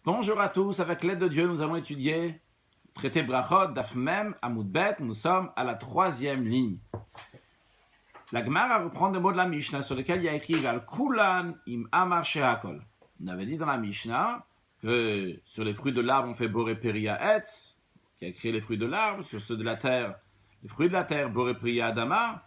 Bonjour à tous, avec l'aide de Dieu, nous allons étudier le traité Brachot, Daf Mem, Amud Bet. Nous sommes à la 3e ligne. La Gemara reprend des mots de la Mishnah sur lesquels il y a écrit Al Kulan im Amar Shehakol. On avait dit dans la Mishnah que sur les fruits de l'arbre on fait Boré Peria Etz, qui a créé les fruits de l'arbre, sur ceux de la terre, les fruits de la terre, Boré Peria Adama.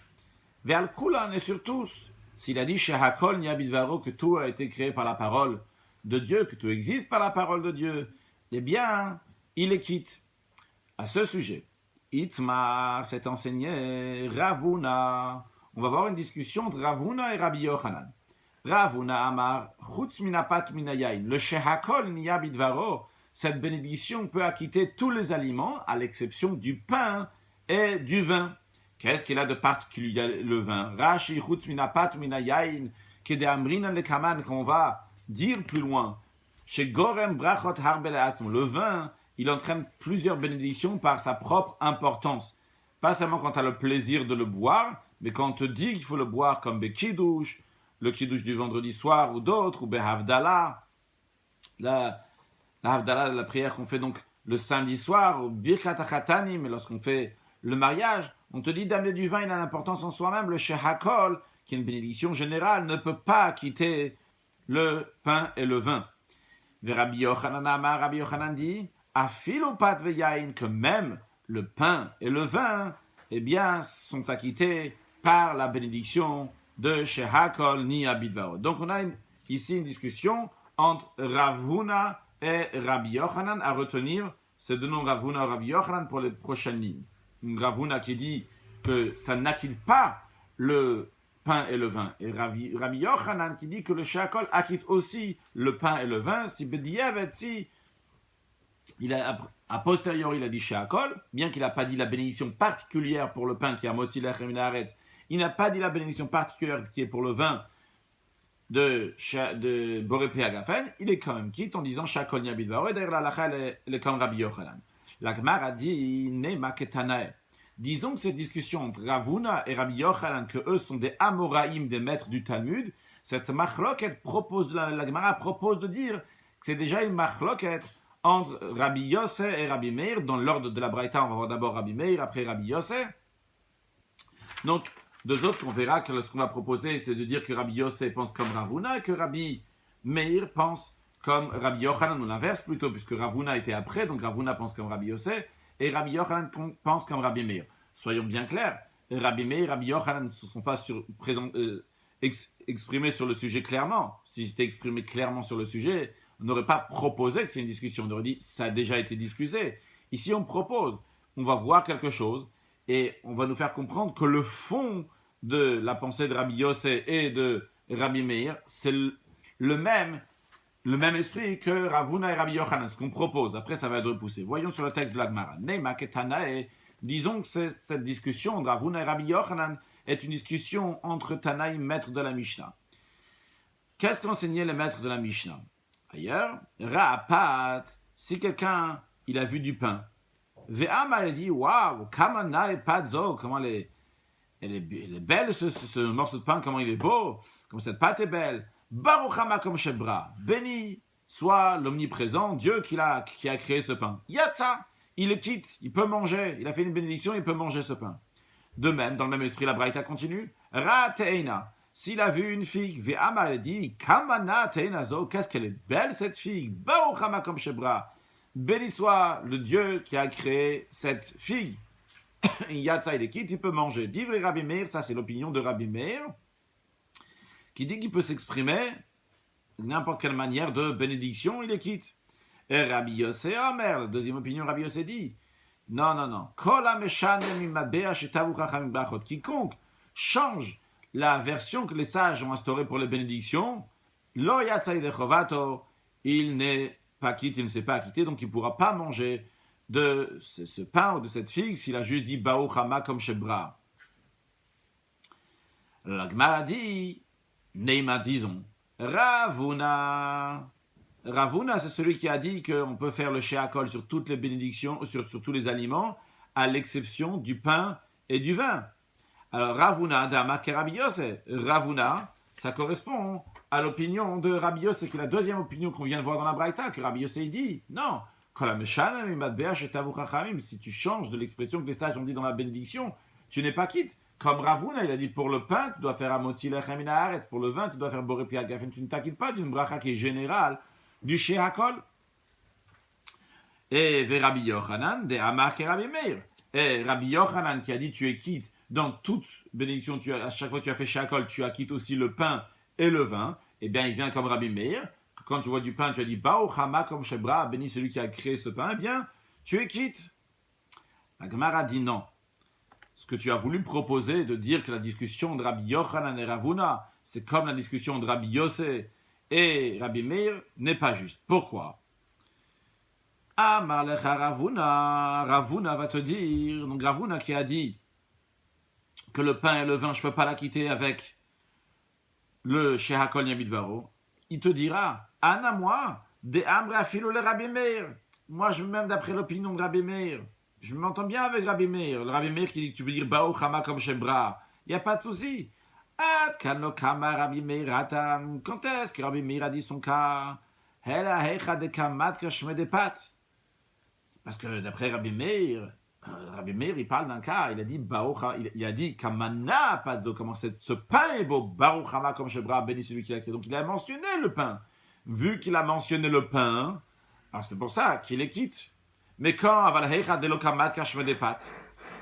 Vers Al Kulan et sur tous, s'il a dit Shehakol Niabidvaro, que tout a été créé par la parole de Dieu, que tout existe par la parole de Dieu, eh bien, il est quitte. À ce sujet, Itmar s'est enseigné Ravuna. On va voir une discussion entre Ravuna et Rabbi Yochanan. Ravuna Amar, Chutz minapat minayain. Le Shehakol niya bidvaro, cette bénédiction peut acquitter tous les aliments, à l'exception du pain et du vin. Qu'est-ce qu'il a de particulier le vin? Rashi Chutz minapat minayain, Kede amrinan lekaman, qu'on va dire plus loin. Chez Gorem Brachot Harbel Atzmo, le vin, il entraîne plusieurs bénédictions par sa propre importance. Pas seulement quand tu as le plaisir de le boire, mais quand on te dit qu'il faut le boire comme Bekidouche, le Kidouche du vendredi soir ou d'autres, ou Behavdala, la Havdala, la prière qu'on fait donc le samedi soir, ou Birkat HaChatanim, mais lorsqu'on fait le mariage, on te dit d'amener du vin, il a l'importance en soi-même. Le Shehakol, qui est une bénédiction générale, ne peut pas quitter le pain et le vin. Rabbi Yochanan dit, Afilopat veyain, que même le pain et le vin, eh bien, sont acquittés par la bénédiction de Shehakol ni Abidvaro. Donc on a ici une discussion entre Ravuna et Rabbi Yochanan à retenir ces deux noms, Ravuna et Rabbi Yochanan, pour les prochaines lignes. Ravuna qui dit que ça n'acquitte pas le pain et le vin. Et Rabbi Yochanan qui dit que le Shehakol acquitte aussi le pain et le vin. Si Bediavet, si il a posteriori, il a dit Shehakol, bien qu'il n'a pas dit la bénédiction particulière pour le pain qui est à Motzi Lechem Minaret, il n'a pas dit la bénédiction particulière qui est pour le vin de Boré Pri Agafen, il est quand même quitte en disant Shehakol Niabidvaro, et d'ailleurs la lacha elle est comme Rabbi Yochanan. La Gemara dit Nema Ketanae. Disons que cette discussion entre Ravuna et Rabbi Yochanan, que eux sont des Amoraïm, des maîtres du Talmud, cette machloket propose, la Gemara propose de dire que c'est déjà une machloket entre Rabbi Yossé et Rabbi Meir. Dans l'ordre de la Braïta, on va voir d'abord Rabbi Meir, après Rabbi Yossé. Donc, deux autres, on verra que ce qu'on va proposer, c'est de dire que Rabbi Yossé pense comme Ravuna et que Rabbi Meir pense comme Rabbi Yochanan, ou l'inverse plutôt, puisque Ravuna était après, donc Ravuna pense comme Rabbi Yossé, et Rabbi Yochanan pense comme Rabbi Meir. Soyons bien clairs, Rabbi Meir et Rabbi Yochanan ne se sont pas exprimés sur le sujet clairement. S'ils étaient exprimés clairement sur le sujet, on n'aurait pas proposé que c'est une discussion, on aurait dit ça a déjà été discuté. Ici on propose, on va voir quelque chose, et on va nous faire comprendre que le fond de la pensée de Rabbi Yossé et de Rabbi Meir, c'est le même esprit que Ravuna et Rabbi Yochanan, ce qu'on propose. Après, ça va être repoussé. Voyons sur le texte de la Gemara. Neima ketanae, disons que cette discussion de Ravuna et Rabbi Yochanan est une discussion entre Tanaïm, maître de la Mishnah. Qu'est-ce qu'enseignaient les maîtres de la Mishnah? Ailleurs, Ra'apat, si quelqu'un, il a vu du pain, Ve'ama, il dit, waouh, kamanae patzo, comment elle est belle ce morceau de pain, comment il est beau, comme cette pâte est belle. Baruch HaMakom Shebra, béni soit l'omniprésent, Dieu qui a créé ce pain. Yatsa, il le quitte, il peut manger, il a fait une bénédiction, il peut manger ce pain. De même, dans le même esprit, la Braïta continue. Ra teina, s'il a vu une figue, Ve'ama, elle dit, Kamana teina zo, qu'est-ce qu'elle est belle cette figue. Baruch HaMakom Shebra, béni soit le Dieu qui a créé cette figue. Yatsa, il est quitte, il peut manger. Divrei Rabbi Meir, ça c'est l'opinion de Rabbi Meir, qui dit qu'il peut s'exprimer de n'importe quelle manière de bénédiction, il est quitte. Et Rabbi Yossé Omer, la deuxième opinion, Rabbi Yossé dit, non. Quiconque change la version que les sages ont instaurée pour les bénédictions, lo yatzai de chovato, il n'est pas quitte, il ne s'est pas acquitté, donc il ne pourra pas manger de ce pain ou de cette figue s'il a juste dit Baruch HaMakom Shebra. La Gemara dit, Neima, disons, Ravuna, c'est celui qui a dit qu'on peut faire le Shehakol sur toutes les bénédictions, sur tous les aliments, à l'exception du pain et du vin. Alors, Ravuna, Dama, Rabbi Yossé. Ravuna, ça correspond à l'opinion de Rabbi Yossé, qui est la deuxième opinion qu'on vient de voir dans la Braïta, que Rabbi Yossé dit, non, si tu changes de l'expression que les sages ont dit dans la bénédiction, tu n'es pas quitte. Comme Ravuna, il a dit, pour le pain, tu dois faire Amotzi Lechem Min Haaretz, pour le vin, tu dois faire Boré Pi Hagafen, tu ne t'acquittes pas d'une bracha qui est générale, du Shehakol. Et Rabbi Yochanan, de Amar et Rabbi Meir. Et Rabbi Yochanan qui a dit, tu es quitte, dans toute bénédiction, à chaque fois que tu as fait Shehakol, tu acquittes aussi le pain et le vin. Eh bien, il vient comme Rabbi Meir. Quand tu vois du pain, tu as dit, Baruch Hama comme Shebra, béni celui qui a créé ce pain. Eh bien, tu es quitte. La Gemara dit non. Ce que tu as voulu proposer de dire que la discussion de Rabbi Yochanan et Ravuna, c'est comme la discussion de Rabbi Yossé et Rabbi Meir, n'est pas juste. Pourquoi? Amar lecha Ravuna, Ravuna va te dire, donc Ravuna qui a dit que le pain et le vin, je ne peux pas l'acquitter avec le Shehakol Yamidvaro, il te dira, Anna moi, de Amra Afilo le Rabbi Meir. Moi, je même d'après l'opinion de Rabbi Meir. Je m'entends bien avec Rabbi Meir. Le Rabbi Meir qui dit que tu peux dire Baruch Hama comme Shebra. Il n'y a pas de souci. Ad Kano Kama Rabbi Meir Atam. Quand est-ce que Rabbi Meir a dit son cas? Hela Hecha de Kamat Kashme de Pat. Parce que d'après Rabbi Meir, il parle d'un cas. Il a dit Baruch, il a dit Kamana Patzo. Comment ce pain est beau. Baruch Hama comme Shebra, béni celui qui l'a créé. Donc il a mentionné le pain. Vu qu'il a mentionné le pain, alors c'est pour ça qu'il est quitte. Mais quand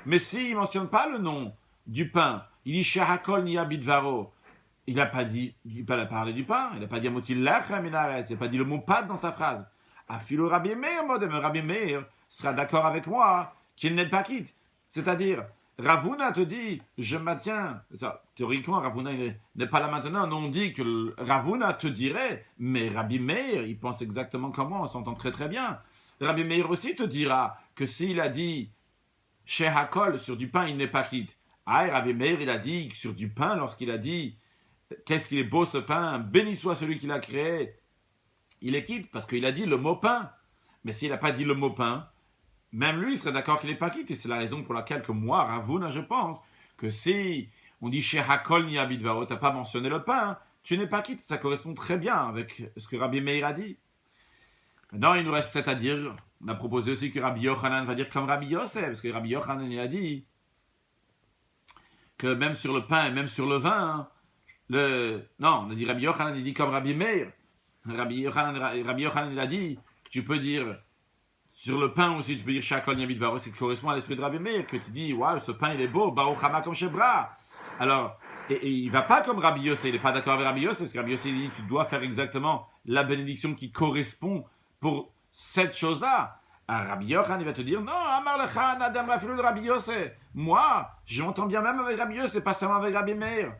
mais s'il ne mentionne pas le nom du pain, il dit Shehakol Niya Bidvaro. Il n'a pas dit, il n'a pas parlé du pain, il n'a pas dit Amotzi Lechem Min Haaretz, il n'a pas dit le mot pat dans sa phrase. Afilo Rabbi Meir, Rabbi Meir sera d'accord avec moi qu'il n'est pas quitte. C'est-à-dire, Ravuna te dit, je maintiens, ça, théoriquement Ravuna n'est pas là maintenant, non, on dit que Ravuna te dirait, mais Rabbi Meir, il pense exactement comme moi, on s'entend très très bien. Rabbi Meir aussi te dira que s'il a dit Shehakol sur du pain, il n'est pas quitte. Ah, Rabbi Meir, il a dit sur du pain, lorsqu'il a dit qu'est-ce qu'il est beau ce pain, béni soit celui qui l'a créé, il est quitte parce qu'il a dit le mot pain. Mais s'il n'a pas dit le mot pain, même lui serait d'accord qu'il n'est pas quitte. Et c'est la raison pour laquelle que moi, Ravuna, je pense que si on dit Shehakol Niya Bidvaro, tu n'as pas mentionné le pain, tu n'es pas quitte. Ça correspond très bien avec ce que Rabbi Meir a dit. Maintenant, il nous reste peut-être à dire, on a proposé aussi que Rabbi Yochanan va dire comme Rabbi Yossé, parce que Rabbi Yochanan, il a dit que même sur le pain et même sur le vin, non, on a dit Rabbi Yochanan, il dit comme Rabbi Meir. Rabbi Yochanan, il a dit que tu peux dire sur le pain aussi, tu peux dire Shehakol Niya Bidvaro, c'est qui correspond à l'esprit de Rabbi Meir, que tu dis, waouh, ce pain il est beau, Baruch Hama comme Shebra. Alors, et il ne va pas comme Rabbi Yossé, il n'est pas d'accord avec Rabbi Yossé, parce que Rabbi Yossé dit, tu dois faire exactement la bénédiction qui correspond pour cette chose-là. Rabbi Yochanan, il va te dire, non, Amar lecha Nadam Rafilou de Rabbi Yossé. Moi, je m'entends bien même avec Rabbi Yossé, pas seulement avec Rabbi Meir.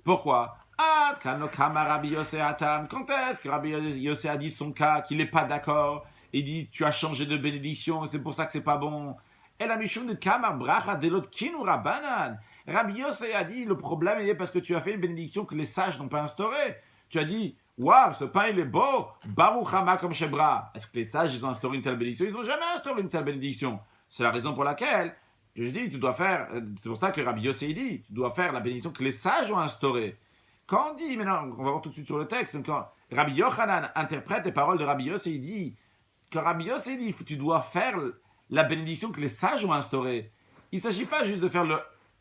Pourquoi? Ad Kano Kama Rabbi Yossé Atam. Quand est-ce que Rabbi Yossé a dit son cas, qu'il n'est pas d'accord? Il dit, tu as changé de bénédiction, c'est pour ça que c'est pas bon. Et la Mishum de Kama Bracha Delot Kinu Rabbanan. Rabbi Yossé a dit, le problème il est parce que tu as fait une bénédiction que les sages n'ont pas instaurée. Tu as dit, waouh, ce pain il est beau, Baruch Hama comme Shebra. Est-ce que les sages ils ont instauré une telle bénédiction? Ils n'ont jamais instauré une telle bénédiction. C'est la raison pour laquelle je dis, tu dois faire, c'est pour ça que Rabbi Yossé dit, tu dois faire la bénédiction que les sages ont instaurée. Quand on dit, maintenant, on va voir tout de suite sur le texte, quand Rabbi Yochanan interprète les paroles de Rabbi Yossé, il dit que Rabbi Yossé dit, tu dois faire la bénédiction que les sages ont instaurée. Il ne s'agit pas juste de faire le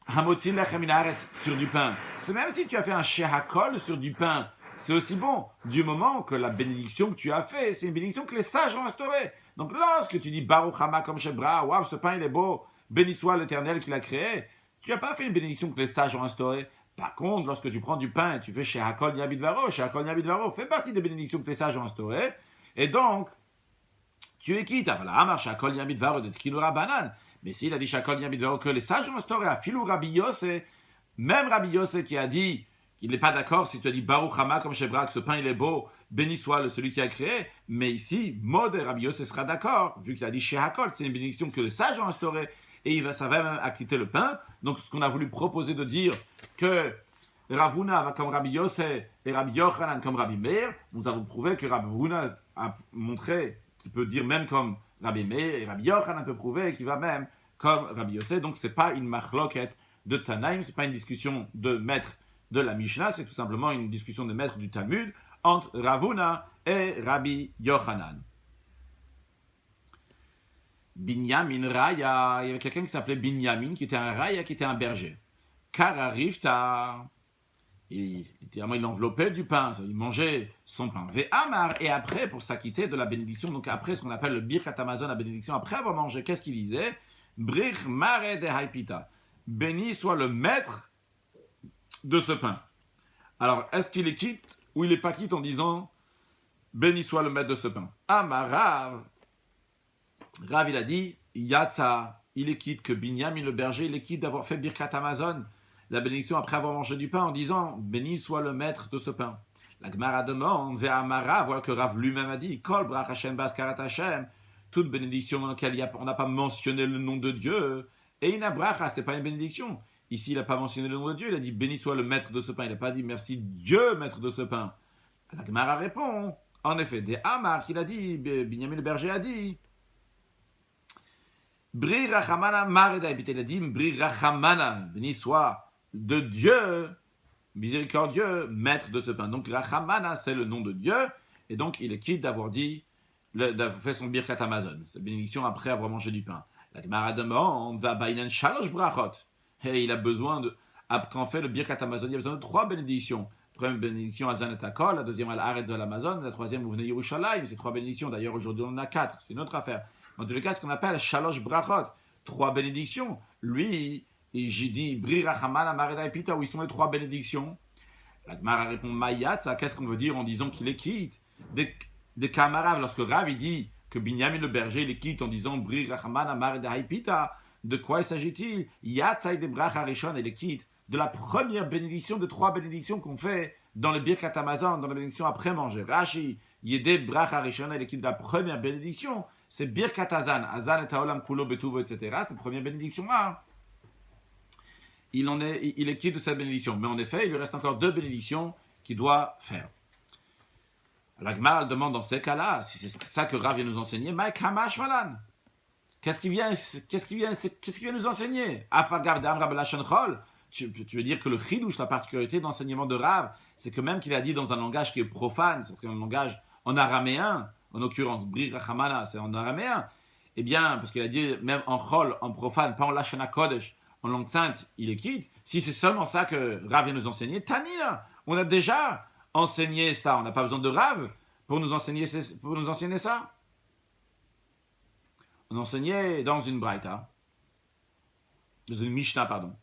Hamotzi Lechem Min Haaretz sur du pain. C'est même si tu as fait un Shehakol sur du pain, c'est aussi bon, du moment que la bénédiction que tu as fait, c'est une bénédiction que les sages ont instaurée. Donc lorsque tu dis Baruch Hama comme Shebra, waouh, ce pain il est beau, béni soit l'Éternel qui l'a créé, tu n'as pas fait une bénédiction que les sages ont instaurée. Par contre, lorsque tu prends du pain et tu fais Shehakol Niya Bidvaro, Shehakol Niya Bidvaro fait partie des bénédictions que les sages ont instaurées, et donc, tu es quitte. Voilà, Amar Shehakol Niya Bidvaro de Tkinu Rabbanan. Mais s'il a dit Shehakol Niya Bidvaro que les sages ont instauré, à Filou Rabbi Yossé, même Rabbi Yossé qui a dit qu'il n'est pas d'accord si tu as dit Baruch Hama comme Shebra, que ce pain il est beau, béni soit celui qui a créé, mais ici, Mod Rabbi Yossé sera d'accord, vu qu'il a dit Shehakol, c'est une bénédiction que les sages ont instaurée, et ça va même acquitter le pain. Donc ce qu'on a voulu proposer de dire que Ravuna va comme Rabbi Yossé et Rabbi Yochanan comme Rabbi Meir, nous avons prouvé que Ravuna a montré qu'il peut dire même comme Rabbi Meir, et Rabbi Yochanan peut prouver qu'il va même comme Rabbi Yossé. Donc c'est pas une machloket de Tanaïm, c'est pas une discussion de maître de la Mishnah, c'est tout simplement une discussion de maître du Talmud entre Ravuna et Rabbi Yochanan. Binyamin Raya, il y avait quelqu'un qui s'appelait Binyamin, qui était un Raya, qui était un berger. Kararifta, il enveloppait du pain, il mangeait son pain. Ve'amar, et après, pour s'acquitter de la bénédiction, donc après ce qu'on appelle le Birkat Hamazon, la bénédiction, après avoir mangé, qu'est-ce qu'il disait? Brich mare de haipita, béni soit le maître de ce pain. Alors, est-ce qu'il est quitte ou il n'est pas quitte en disant béni soit le maître de ce pain? Amar Rav, il a dit, Yatsa, il est quitte, que Binyamin le berger, il est quitte d'avoir fait Birkat Hamazon, la bénédiction après avoir mangé du pain, en disant, béni soit le maître de ce pain. La Gemara demande, Ve'amara, voilà que Rav lui-même a dit, Kol brach Hashem baskarat Hashem, toute bénédiction dans laquelle on n'a pas mentionné le nom de Dieu, et Ina bracha, ce n'est pas une bénédiction. Ici, il n'a pas mentionné le nom de Dieu, il a dit, béni soit le maître de ce pain, il n'a pas dit, merci Dieu, maître de ce pain. La Gemara répond, en effet, des Amar, qu'il a dit, Binyamin le berger a dit, Bri Rachamana Mareda, il a dit Bri Rachamana, béni soit de Dieu, miséricordieux, maître de ce pain. Donc Rachamana, c'est le nom de Dieu, et donc il est quitte d'avoir dit, d'avoir fait son Birkat Hamazon, sa bénédiction après avoir mangé du pain. La Gemara demande, va bainan shalosh brachot. Et il a besoin de, quand on fait le Birkat Hamazon, il a besoin de 3 bénédictions. La première bénédiction à Zanetakol, la deuxième à l'Aretz de l'Amazon, la troisième vous venez Yerushalayim, c'est 3 bénédictions. D'ailleurs aujourd'hui on en a 4, c'est une autre affaire. En tous les cas, ce qu'on appelle Shalosh Brachot, 3 bénédictions. Lui, j'ai dit Bri Rachamana Mareda Pita, où ils sont les 3 bénédictions. La Gemara répond Mayat, ça, qu'est-ce qu'on veut dire en disant qu'il est quitte? Des camarades, lorsque Rav il dit que Binyamin le berger il est quitte en disant Bri Rachamana Mareda Pita, de quoi il s'agit-il? Yatzai de Bracha Rishon, il est quitte de la première bénédiction, de 3 bénédictions qu'on fait dans le Birkat Hamazon, dans la bénédiction après manger. Rashi, Yede Bracha Rishon, il est quitte de la première bénédiction. C'est Birkat Hazan, Hazan et Haolam Kulo Betuvo, etc. Cette première bénédiction-là, il est quitte de cette bénédiction. Mais en effet, il lui reste encore 2 bénédictions qu'il doit faire. La Gemara demande dans ces cas-là, si c'est ça que Rav vient nous enseigner, Mike Hamash Malan. Qu'est-ce qu'il vient nous enseigner? Afagav d'Amra Belashon Chol. Tu veux dire que le chidouche, la particularité d'enseignement de Rav, c'est que même qu'il a dit dans un langage qui est profane, c'est un langage en araméen, en l'occurrence, Bri Rachamana, c'est en araméen, eh bien, parce qu'il a dit même en chol, en profane, pas en lashana kodesh, en langue sainte, il est quitte. Si c'est seulement ça que Rav vient nous enseigner, Tanina, on a déjà enseigné ça, on n'a pas besoin de Rav pour nous enseigner ça. On enseignait dans une braïta, dans une Mishnah, pardon.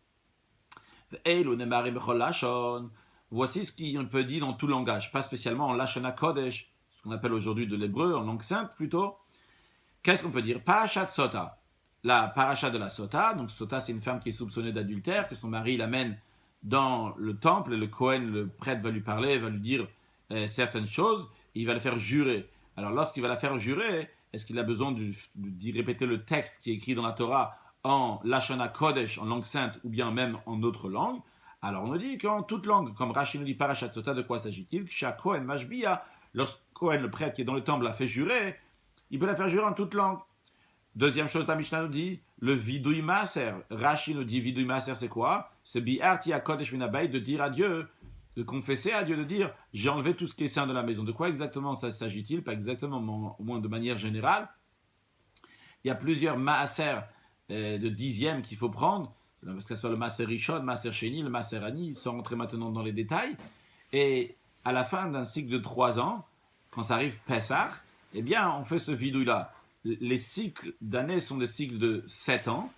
Voici ce qu'on peut dire dans tout langage, pas spécialement en lashana kodesh, ce qu'on appelle aujourd'hui de l'hébreu, en langue sainte plutôt. Qu'est-ce qu'on peut dire? Parashat Sota, la paracha de la Sota. Donc Sota, c'est une femme qui est soupçonnée d'adultère, que son mari l'amène dans le temple, et le Kohen, le prêtre, va lui parler, va lui dire certaines choses, et il va le faire jurer. Alors lorsqu'il va la faire jurer, est-ce qu'il a besoin d'y répéter le texte qui est écrit dans la Torah en lashana kodesh, en langue sainte, ou bien même en autre langue? Alors on nous dit qu'en toute langue, comme Rashi nous dit parashat Sota, de quoi s'agit-il? Chaque Kohen mashbia, lorsque Kohen, le prêtre qui est dans le temple, l'a fait jurer, il peut la faire jurer en toute langue. Deuxième chose, la Mishnah nous dit, le vidouï maaser. Rashi nous dit, vidouï maaser, c'est quoi? C'est bi'arti à kodesh minabay, de dire à Dieu, de confesser à Dieu, de dire, j'ai enlevé tout ce qui est saint de la maison. De quoi exactement ça s'agit-il? Pas exactement, mais au moins de manière générale. Il y a plusieurs maaser de dixièmes qu'il faut prendre, parce que ce soit le maaser rishon, le maaser sheni, le maaser ani, sans rentrer maintenant dans les détails. Et à la fin d'un cycle de 3 ans, quand ça arrive Pessah, eh bien, on fait ce vidouille-là. Les cycles d'années sont des cycles de 7 ans.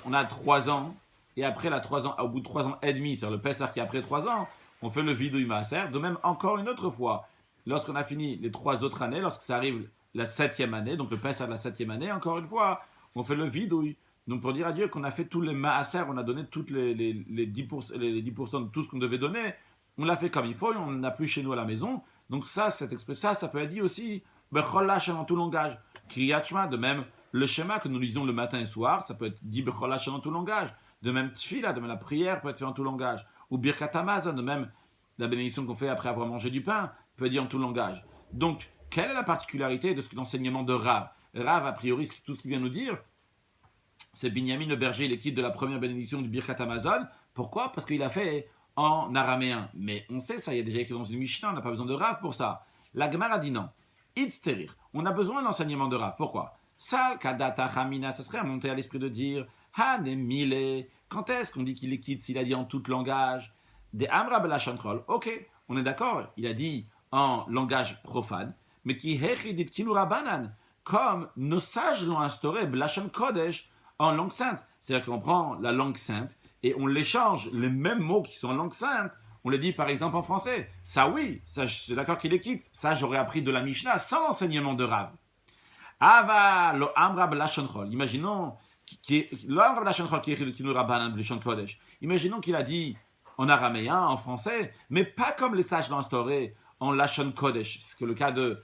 On a 3 ans, et après la 3 ans, au bout de 3 ans et demi, c'est-à-dire le Pessah qui est après 3 ans, on fait le vidouille maaser. De même, encore une autre fois, lorsqu'on a fini les 3 autres années, lorsque ça arrive la 7e année, donc le Pessah de la 7e année, encore une fois, on fait le vidouille. Donc pour dire à Dieu qu'on a fait tous les maaser, on a donné toutes les 10%, les 10% de tout ce qu'on devait donner, on l'a fait comme il faut, et on n'a plus chez nous à la maison. Donc ça, cette expression, ça peut être dit aussi, Bechol Hashem en tout langage. Kriyat Shema, de même, le schéma que nous lisons le matin et soir, ça peut être dit Bechol Hashem en tout langage. De même, Tfila, de même, la prière peut être faite en tout langage. Ou Birkat Hamazon, de même, la bénédiction qu'on fait après avoir mangé du pain, peut être dit en tout langage. Donc, quelle est la particularité de ce l'enseignement de Rav? Rav, a priori, tout ce qu'il vient nous dire, c'est Binyamin le berger, il est quitte de la première bénédiction du Birkat Hamazon. Pourquoi? Parce qu'il a fait en araméen. Mais on sait ça, il y a déjà écrit dans une Mishnah, on n'a pas besoin de Rav pour ça. La Gemara dit non. Itzterir. On a besoin d'enseignement de Rav. Pourquoi? Sal kadata chamina, ça serait remonter à l'esprit de dire hanemile. Quand est-ce qu'on dit qu'il est quitte s'il a dit en tout langage? Des amra belashon kol. Ok, on est d'accord. Il a dit en langage profane, mais qui hechidit kinura banan, comme nos sages l'ont instauré belashon kodesh en langue sainte. C'est-à-dire qu'on prend la langue sainte et on l'échange, les mêmes mots qui sont en langue sainte. On les dit par exemple en français. Ça oui, ça je suis d'accord qu'il est quitte. Ça j'aurais appris de la Mishnah sans l'enseignement de Rav. Ava lo amra belashon kol. Imaginons Imaginons qu'il a dit en araméen, en français, mais pas comme les sages l'ont instauré en lashon kodesh. C'est le cas de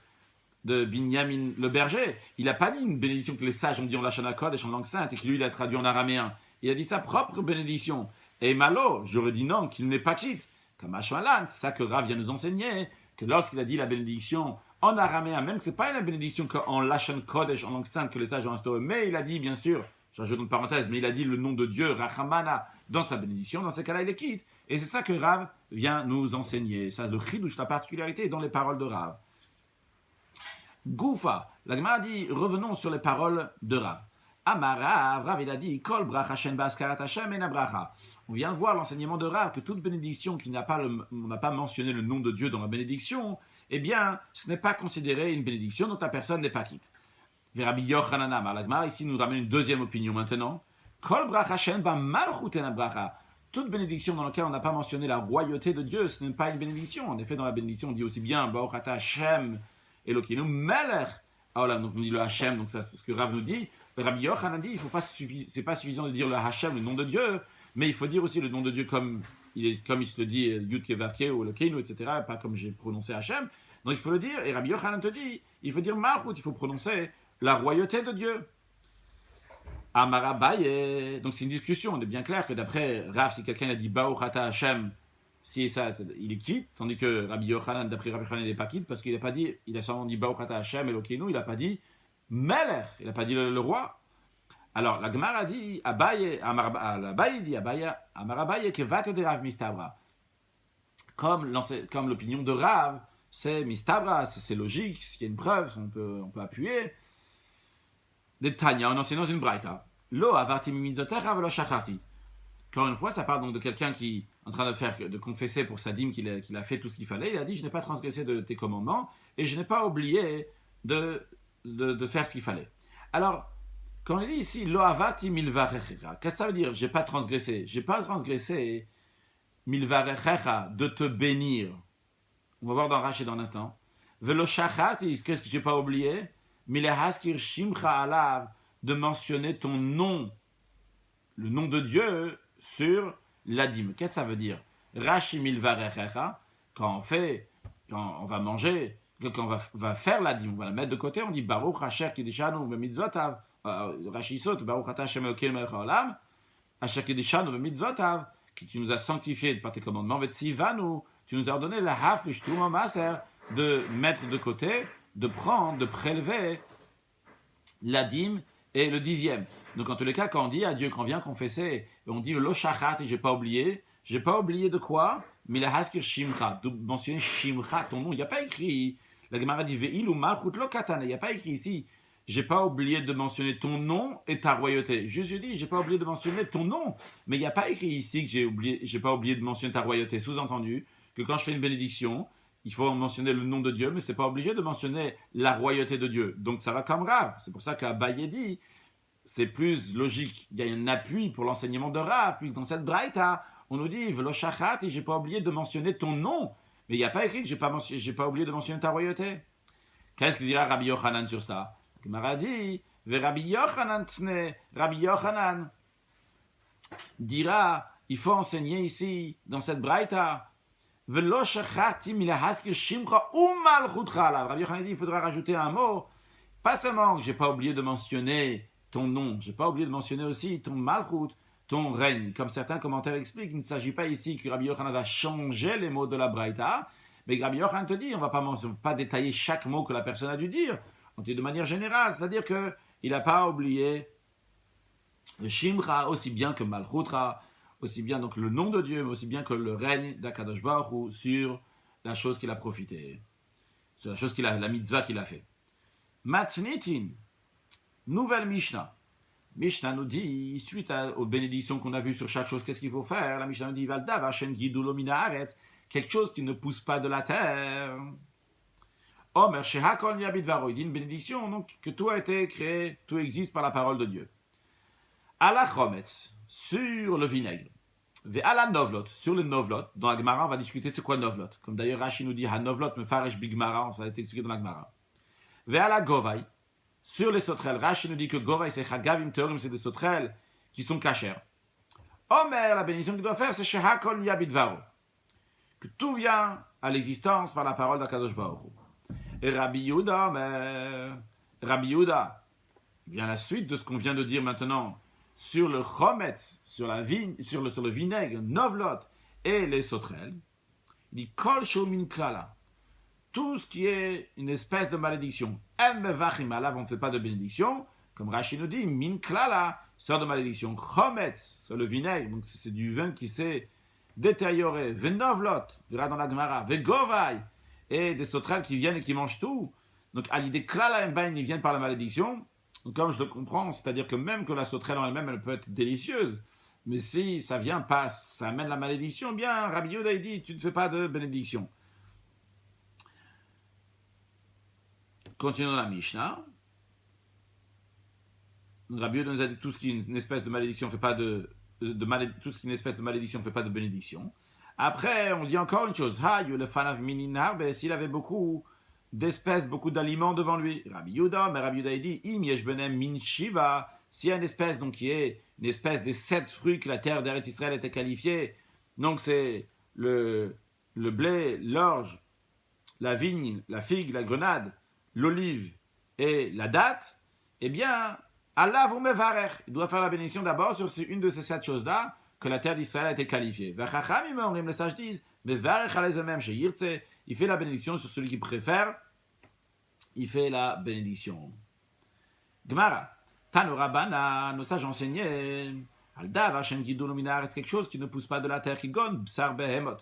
Binyamin le berger. Il n'a pas dit une bénédiction que les sages ont dit en lashon kodesh, en langue sainte, et que lui il a traduit en araméen. Il a dit sa propre bénédiction. Et malo, j'aurais dit non, qu'il n'est pas quitte. Comme Ashmalan, c'est ça que Rav vient nous enseigner, que lorsqu'il a dit la bénédiction en araméen, même que ce n'est pas une bénédiction qu'en lashon kodesh, en langue sainte, que les sages ont instauré, mais il a dit bien sûr, j'ajoute une parenthèse, mais il a dit le nom de Dieu, Rachamana, dans sa bénédiction, dans ces cas-là, il est quitte. Et c'est ça que Rav vient nous enseigner. Ça, le chidouche, la particularité dans les paroles de Rav. Goufa, la Gemara dit, revenons sur les paroles de Rav. Amarav, Rav, il a dit, Kol bracha shen ba'askarat Hashem ena bracha. On vient voir l'enseignement de Rav que toute bénédiction qui on n'a pas mentionné le nom de Dieu dans la bénédiction, eh bien, ce n'est pas considéré une bénédiction dont la personne n'est pas quitte. Rabbi Yochanan, la Gemara ici nous ramène une deuxième opinion maintenant. Kol bracha shen ba malchut ena bracha. Toute bénédiction dans laquelle on n'a pas mentionné la royauté de Dieu, ce n'est pas une bénédiction. En effet, dans la bénédiction, on dit aussi bien Baruch ata Hashem Elokeinu melech haolam. Donc on dit le Hashem, donc ça c'est ce que Rav nous dit. Rabbi Yochanan dit, c'est pas suffisant de dire le Hashem, le nom de Dieu, mais il faut dire aussi le nom de Dieu comme il se le dit Yud Kevavke ou Elokeinu, etc. Pas comme j'ai prononcé Hashem. Donc il faut le dire. Et Rabbi Yochanan te dit, il faut dire malchut, il faut prononcer la royauté de Dieu. Amara Baye. Donc c'est une discussion. On est bien clair que d'après Rav, si quelqu'un a dit Baruch ata Hashem, si ça, il est quitte, tandis que Rabbi Yochanan, d'après Rabbi Yochanan, il n'est pas quitte parce qu'il n'a pas dit, il a seulement dit Baruch ata Hashem Elokeinu, il n'a pas dit Melech, il n'a pas dit le roi. Alors la Gemara dit Abaye, Abaye dit Abaye, Amara Baye que va te de Rav Mistabra. Comme l'opinion de Rav, c'est Mistabra, c'est logique, s'il y a une preuve, on peut appuyer. Des Tanya, on enseigne dans une braïta. Lo avarti mimidzotecha velo shacharti. Encore une fois, ça parle donc de quelqu'un qui est en train de confesser pour sa dîme qu'il a fait tout ce qu'il fallait. Il a dit, je n'ai pas transgressé de tes commandements et je n'ai pas oublié de faire ce qu'il fallait. Alors, quand on dit ici, lo avarti milvarechecha, qu'est-ce que ça veut dire? J'ai pas transgressé. J'ai pas transgressé milvarechecha, de te bénir. On va voir dans Rashi dans l'instant. Velo shacharti, qu'est-ce que j'ai pas oublié? Milehaskir shimcha alav, de mentionner ton nom, le nom de Dieu sur la dîme. Qu'est-ce que ça veut dire? Rashi milvarechecha, quand on va manger, quand on va faire la dîme, on va la mettre de côté, on dit Baruch Asher Kidishanu b'mitzvotav, Rashi sot, Baruch ata Hashem Elokeinu melech haolam, Asher Kidishanu b'mitzvotav, qui tu nous as sanctifié par tes commandements, Vetsivanu, tu nous as ordonné la hafish tuma maser, de mettre de côté, de prendre, de prélever la dîme et le dixième. Donc en tous les cas, quand on dit à Dieu, quand on vient confesser, on dit lo shachat, et j'ai pas oublié de quoi? Mais la haskir shimcha, de mentionner shimcha, ton nom, il n'y a pas écrit. La Gemara dit ve'il ou malchut lo katana, il n'y a pas écrit ici. J'ai pas oublié de mentionner ton nom et ta royauté. Jésus dit, j'ai pas oublié de mentionner ton nom, mais il n'y a pas écrit ici que j'ai pas oublié de mentionner ta royauté. Sous-entendu que quand je fais une bénédiction, il faut mentionner le nom de Dieu, mais c'est pas obligé de mentionner la royauté de Dieu. Donc ça va comme Rav. C'est pour ça qu'Abaye dit, c'est plus logique. Il y a un appui pour l'enseignement de Rav. Puis dans cette braïta, on nous dit, velo shachat, et j'ai pas oublié de mentionner ton nom. Mais il n'y a pas écrit que j'ai pas oublié de mentionner ta royauté. Qu'est-ce que dira Rabbi Yochanan sur ça? Gemara dit, Rabbi Yochanan dira, il faut enseigner ici, dans cette braïta, Rabbi Yochanan dit, il faudra rajouter un mot, pas seulement que j'ai pas oublié de mentionner ton nom, j'ai pas oublié de mentionner aussi ton malchut, ton règne. Comme certains commentaires expliquent, il ne s'agit pas ici que Rabbi Yochanan va changer les mots de la braïta, mais Rabbi Yochanan te dit, on ne va pas détailler chaque mot que la personne a dû dire, on dit de manière générale, c'est-à-dire qu'il n'a pas oublié le shimcha aussi bien que malchutra, aussi bien donc le nom de Dieu, mais aussi bien que le règne d'Akadosh Baruch Hu sur la chose qu'il a profité, sur la chose la mitzvah qu'il a fait. Matnitin, nouvelle Mishnah. Mishnah nous dit, suite aux bénédictions qu'on a vues sur chaque chose, qu'est-ce qu'il faut faire? La Mishnah nous dit, Valdav Hashem Gidulo Mina Haaretz, quelque chose qui ne pousse pas de la terre. Omer Shehakol Yabid Varo, il dit une bénédiction, donc que tout a été créé, tout existe par la parole de Dieu. Ala Chometz, sur le vinaigre. Ve'ala Novlot, sur le Novlot. Dans la Gemara, on va discuter c'est quoi Novlot. Comme d'ailleurs Rashi nous dit, Ha Novlot me faresh bigmara, ça a été expliqué dans la Gemara. Ve'ala Govai, sur les sauterelles. Rashi nous dit que Govai c'est Chagavim Teorim, c'est des sauterelles qui sont cachères. Omer, la bénédiction qu'il doit faire, c'est Shehakol Yabid Varo. Que tout vient à l'existence par la parole d'Akadosh Baruch Hu. Et Rabbi Yehuda, bien la suite de ce qu'on vient de dire maintenant sur le chometz, sur la vigne, sur le vinaigre, novlot et les sauterelles. Il dit kol shomin klala, tout ce qui est une espèce de malédiction. En mevachim alav, on ne fait pas de bénédiction, comme Rashi nous dit, min klala, sort de malédiction. Chometz, sur le vinaigre, donc c'est du vin qui s'est détérioré. Venovlot, verra dans la Gemara, vegovai, et des sauterelles qui viennent et qui mangent tout. Donc à l'idée klala en bain, ils viennent par la malédiction. Donc, comme je le comprends, c'est-à-dire que même que la sauterelle en elle-même, elle peut être délicieuse, mais si ça vient pas, ça amène la malédiction, bien, Rabbi Yehuda, il dit, tu ne fais pas de bénédiction. Continuons la Mishnah. Rabbi Yehuda nous a dit, tout ce qui est une espèce de malédiction fait pas tout ce qui est une espèce de malédiction fait pas de bénédiction. Après, on dit encore une chose, s'il avait beaucoup d'espèces, beaucoup d'aliments devant lui. Rabbi Yehuda, mais Rabbi Yehuda dit, im yesh benem min shiva, s'il y a une espèce donc qui est une espèce des 7 fruits que la terre d'Eretz Israël était qualifiée, donc c'est le blé, l'orge, la vigne, la figue, la grenade, l'olive et la date, eh bien, Allah vous mevarech, il doit faire la bénédiction d'abord sur une de ces 7 choses-là que la terre d'Israël a été qualifiée. Les sages disent, mevarech alezemem sheyirtze, il fait la bénédiction sur celui qui préfère, il fait la bénédiction. Gemara, Tanu Rabbana, nos sages enseignaient, Aldav Hashem Gidulo Mina Haaretz, quelque chose qui ne pousse pas de la terre, qui gon bsar behemot,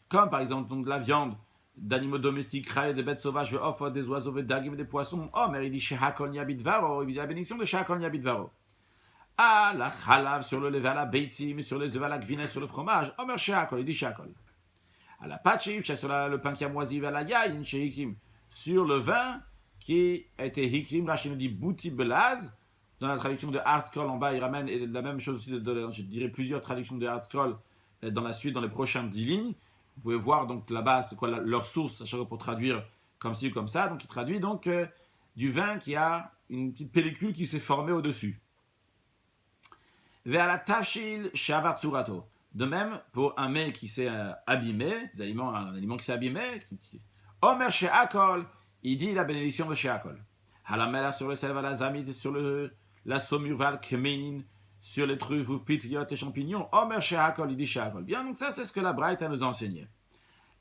comme par exemple donc, de la viande d'animaux domestiques, des bêtes sauvages, des oiseaux, des poissons. Oh, mais il dit Shehakol Yabid Varo, il dit la bénédiction de Shehakol Yabid Varo. Ah, la chalav sur le lait à la beitzim, sur les œufs à la gvina, sur le fromage. Omer Shehakol, il dit Shehakol. À la patchim, sur le pain qui a moisi, à la yaïn, chez Hikim, sur le vin qui a été Hikim, là, nous dit Bouti Belaz, dans la traduction de Hard Scroll en bas, il ramène et la même chose aussi, je dirais plusieurs traductions de Hard Scroll dans la suite, dans les prochaines 10 lignes. Vous pouvez voir donc là-bas, c'est quoi leur source, à chaque fois pour traduire comme ci ou comme ça. Donc il traduit donc du vin qui a une petite pellicule qui s'est formée au-dessus. Vers la tafshil shavat tsurato. De même, pour un mets qui s'est abîmé, un aliment qui s'est abîmé, Omer Sheakol, il dit la bénédiction de Sheakol. Halamela sur le sel valazamid, sur la saumure val kemein, sur les truffes ou pitriotes et champignons. Omer Sheakol, il dit Sheakol. Bien, donc ça, c'est ce que la Braïta nous a enseigné.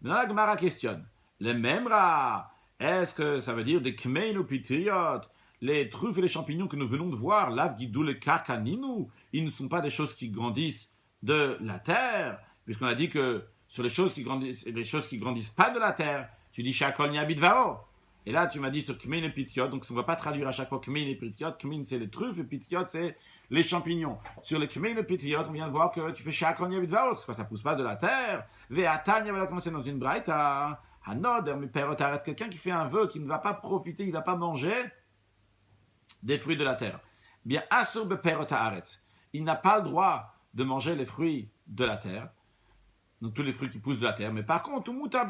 Maintenant, la Gemara questionne. Les memra, est-ce que ça veut dire des kemein ou pitriotes? Les truffes et les champignons que nous venons de voir, lav guidou le karkaninu, ils ne sont pas des choses qui grandissent de la terre, puisqu'on a dit que sur les choses qui grandissent pas de la terre, tu dis Shakol Niabit Varo. Et là, tu m'as dit sur Kmin et Pitiot, donc on ne va pas traduire à chaque fois Kmin et Pitiot. Kmin, c'est les truffes, et Pitiot, c'est les champignons. Sur les Kmin et Pitiot, on vient de voir que tu fais Shakol Niabit Varo, parce que ça ne pousse pas de la terre. Ve'atan, il va commencer dans une braïta. Hanod, mais Perot arrête quelqu'un qui fait un vœu, qui ne va pas profiter, il ne va pas manger des fruits de la terre. Bien, Asur Perot arrête. Il n'a pas le droit de manger les fruits de la terre, donc tous les fruits qui poussent de la terre, mais par contre, il a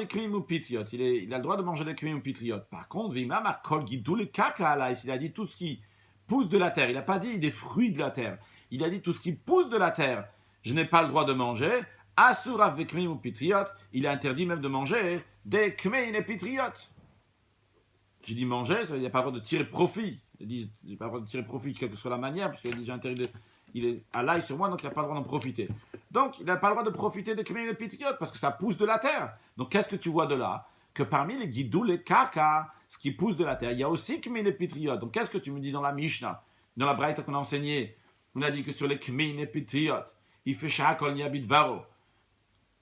le droit de manger des kmim ou pitriotes. Par contre, il a dit tout ce qui pousse de la terre, il n'a pas dit des fruits de la terre, il a dit tout ce qui pousse de la terre, je n'ai pas le droit de manger. Asurav bekmim ou pitriotes, il est interdit même de manger des kmim et pitriotes. J'ai dit manger, ça veut dire qu'il n'a pas le droit de tirer profit. Il dit, j'ai pas le droit de tirer profit, quelle que soit la manière, puisqu'il a dit, j'ai interdit de... Il est à l'ail sur moi, donc il n'a pas le droit d'en profiter. Donc, il n'a pas le droit de profiter des kmei et des pitriotes, parce que ça pousse de la terre. Donc, qu'est-ce que tu vois de là? Que parmi les guidou, les kaka, ce qui pousse de la terre, il y a aussi kmei et les pitriotes. Donc, qu'est-ce que tu me dis dans la Mishnah, dans la Braïta qu'on a enseignée? On a dit que sur les kmei et les pitriotes, il fait sha'akol niabit varo.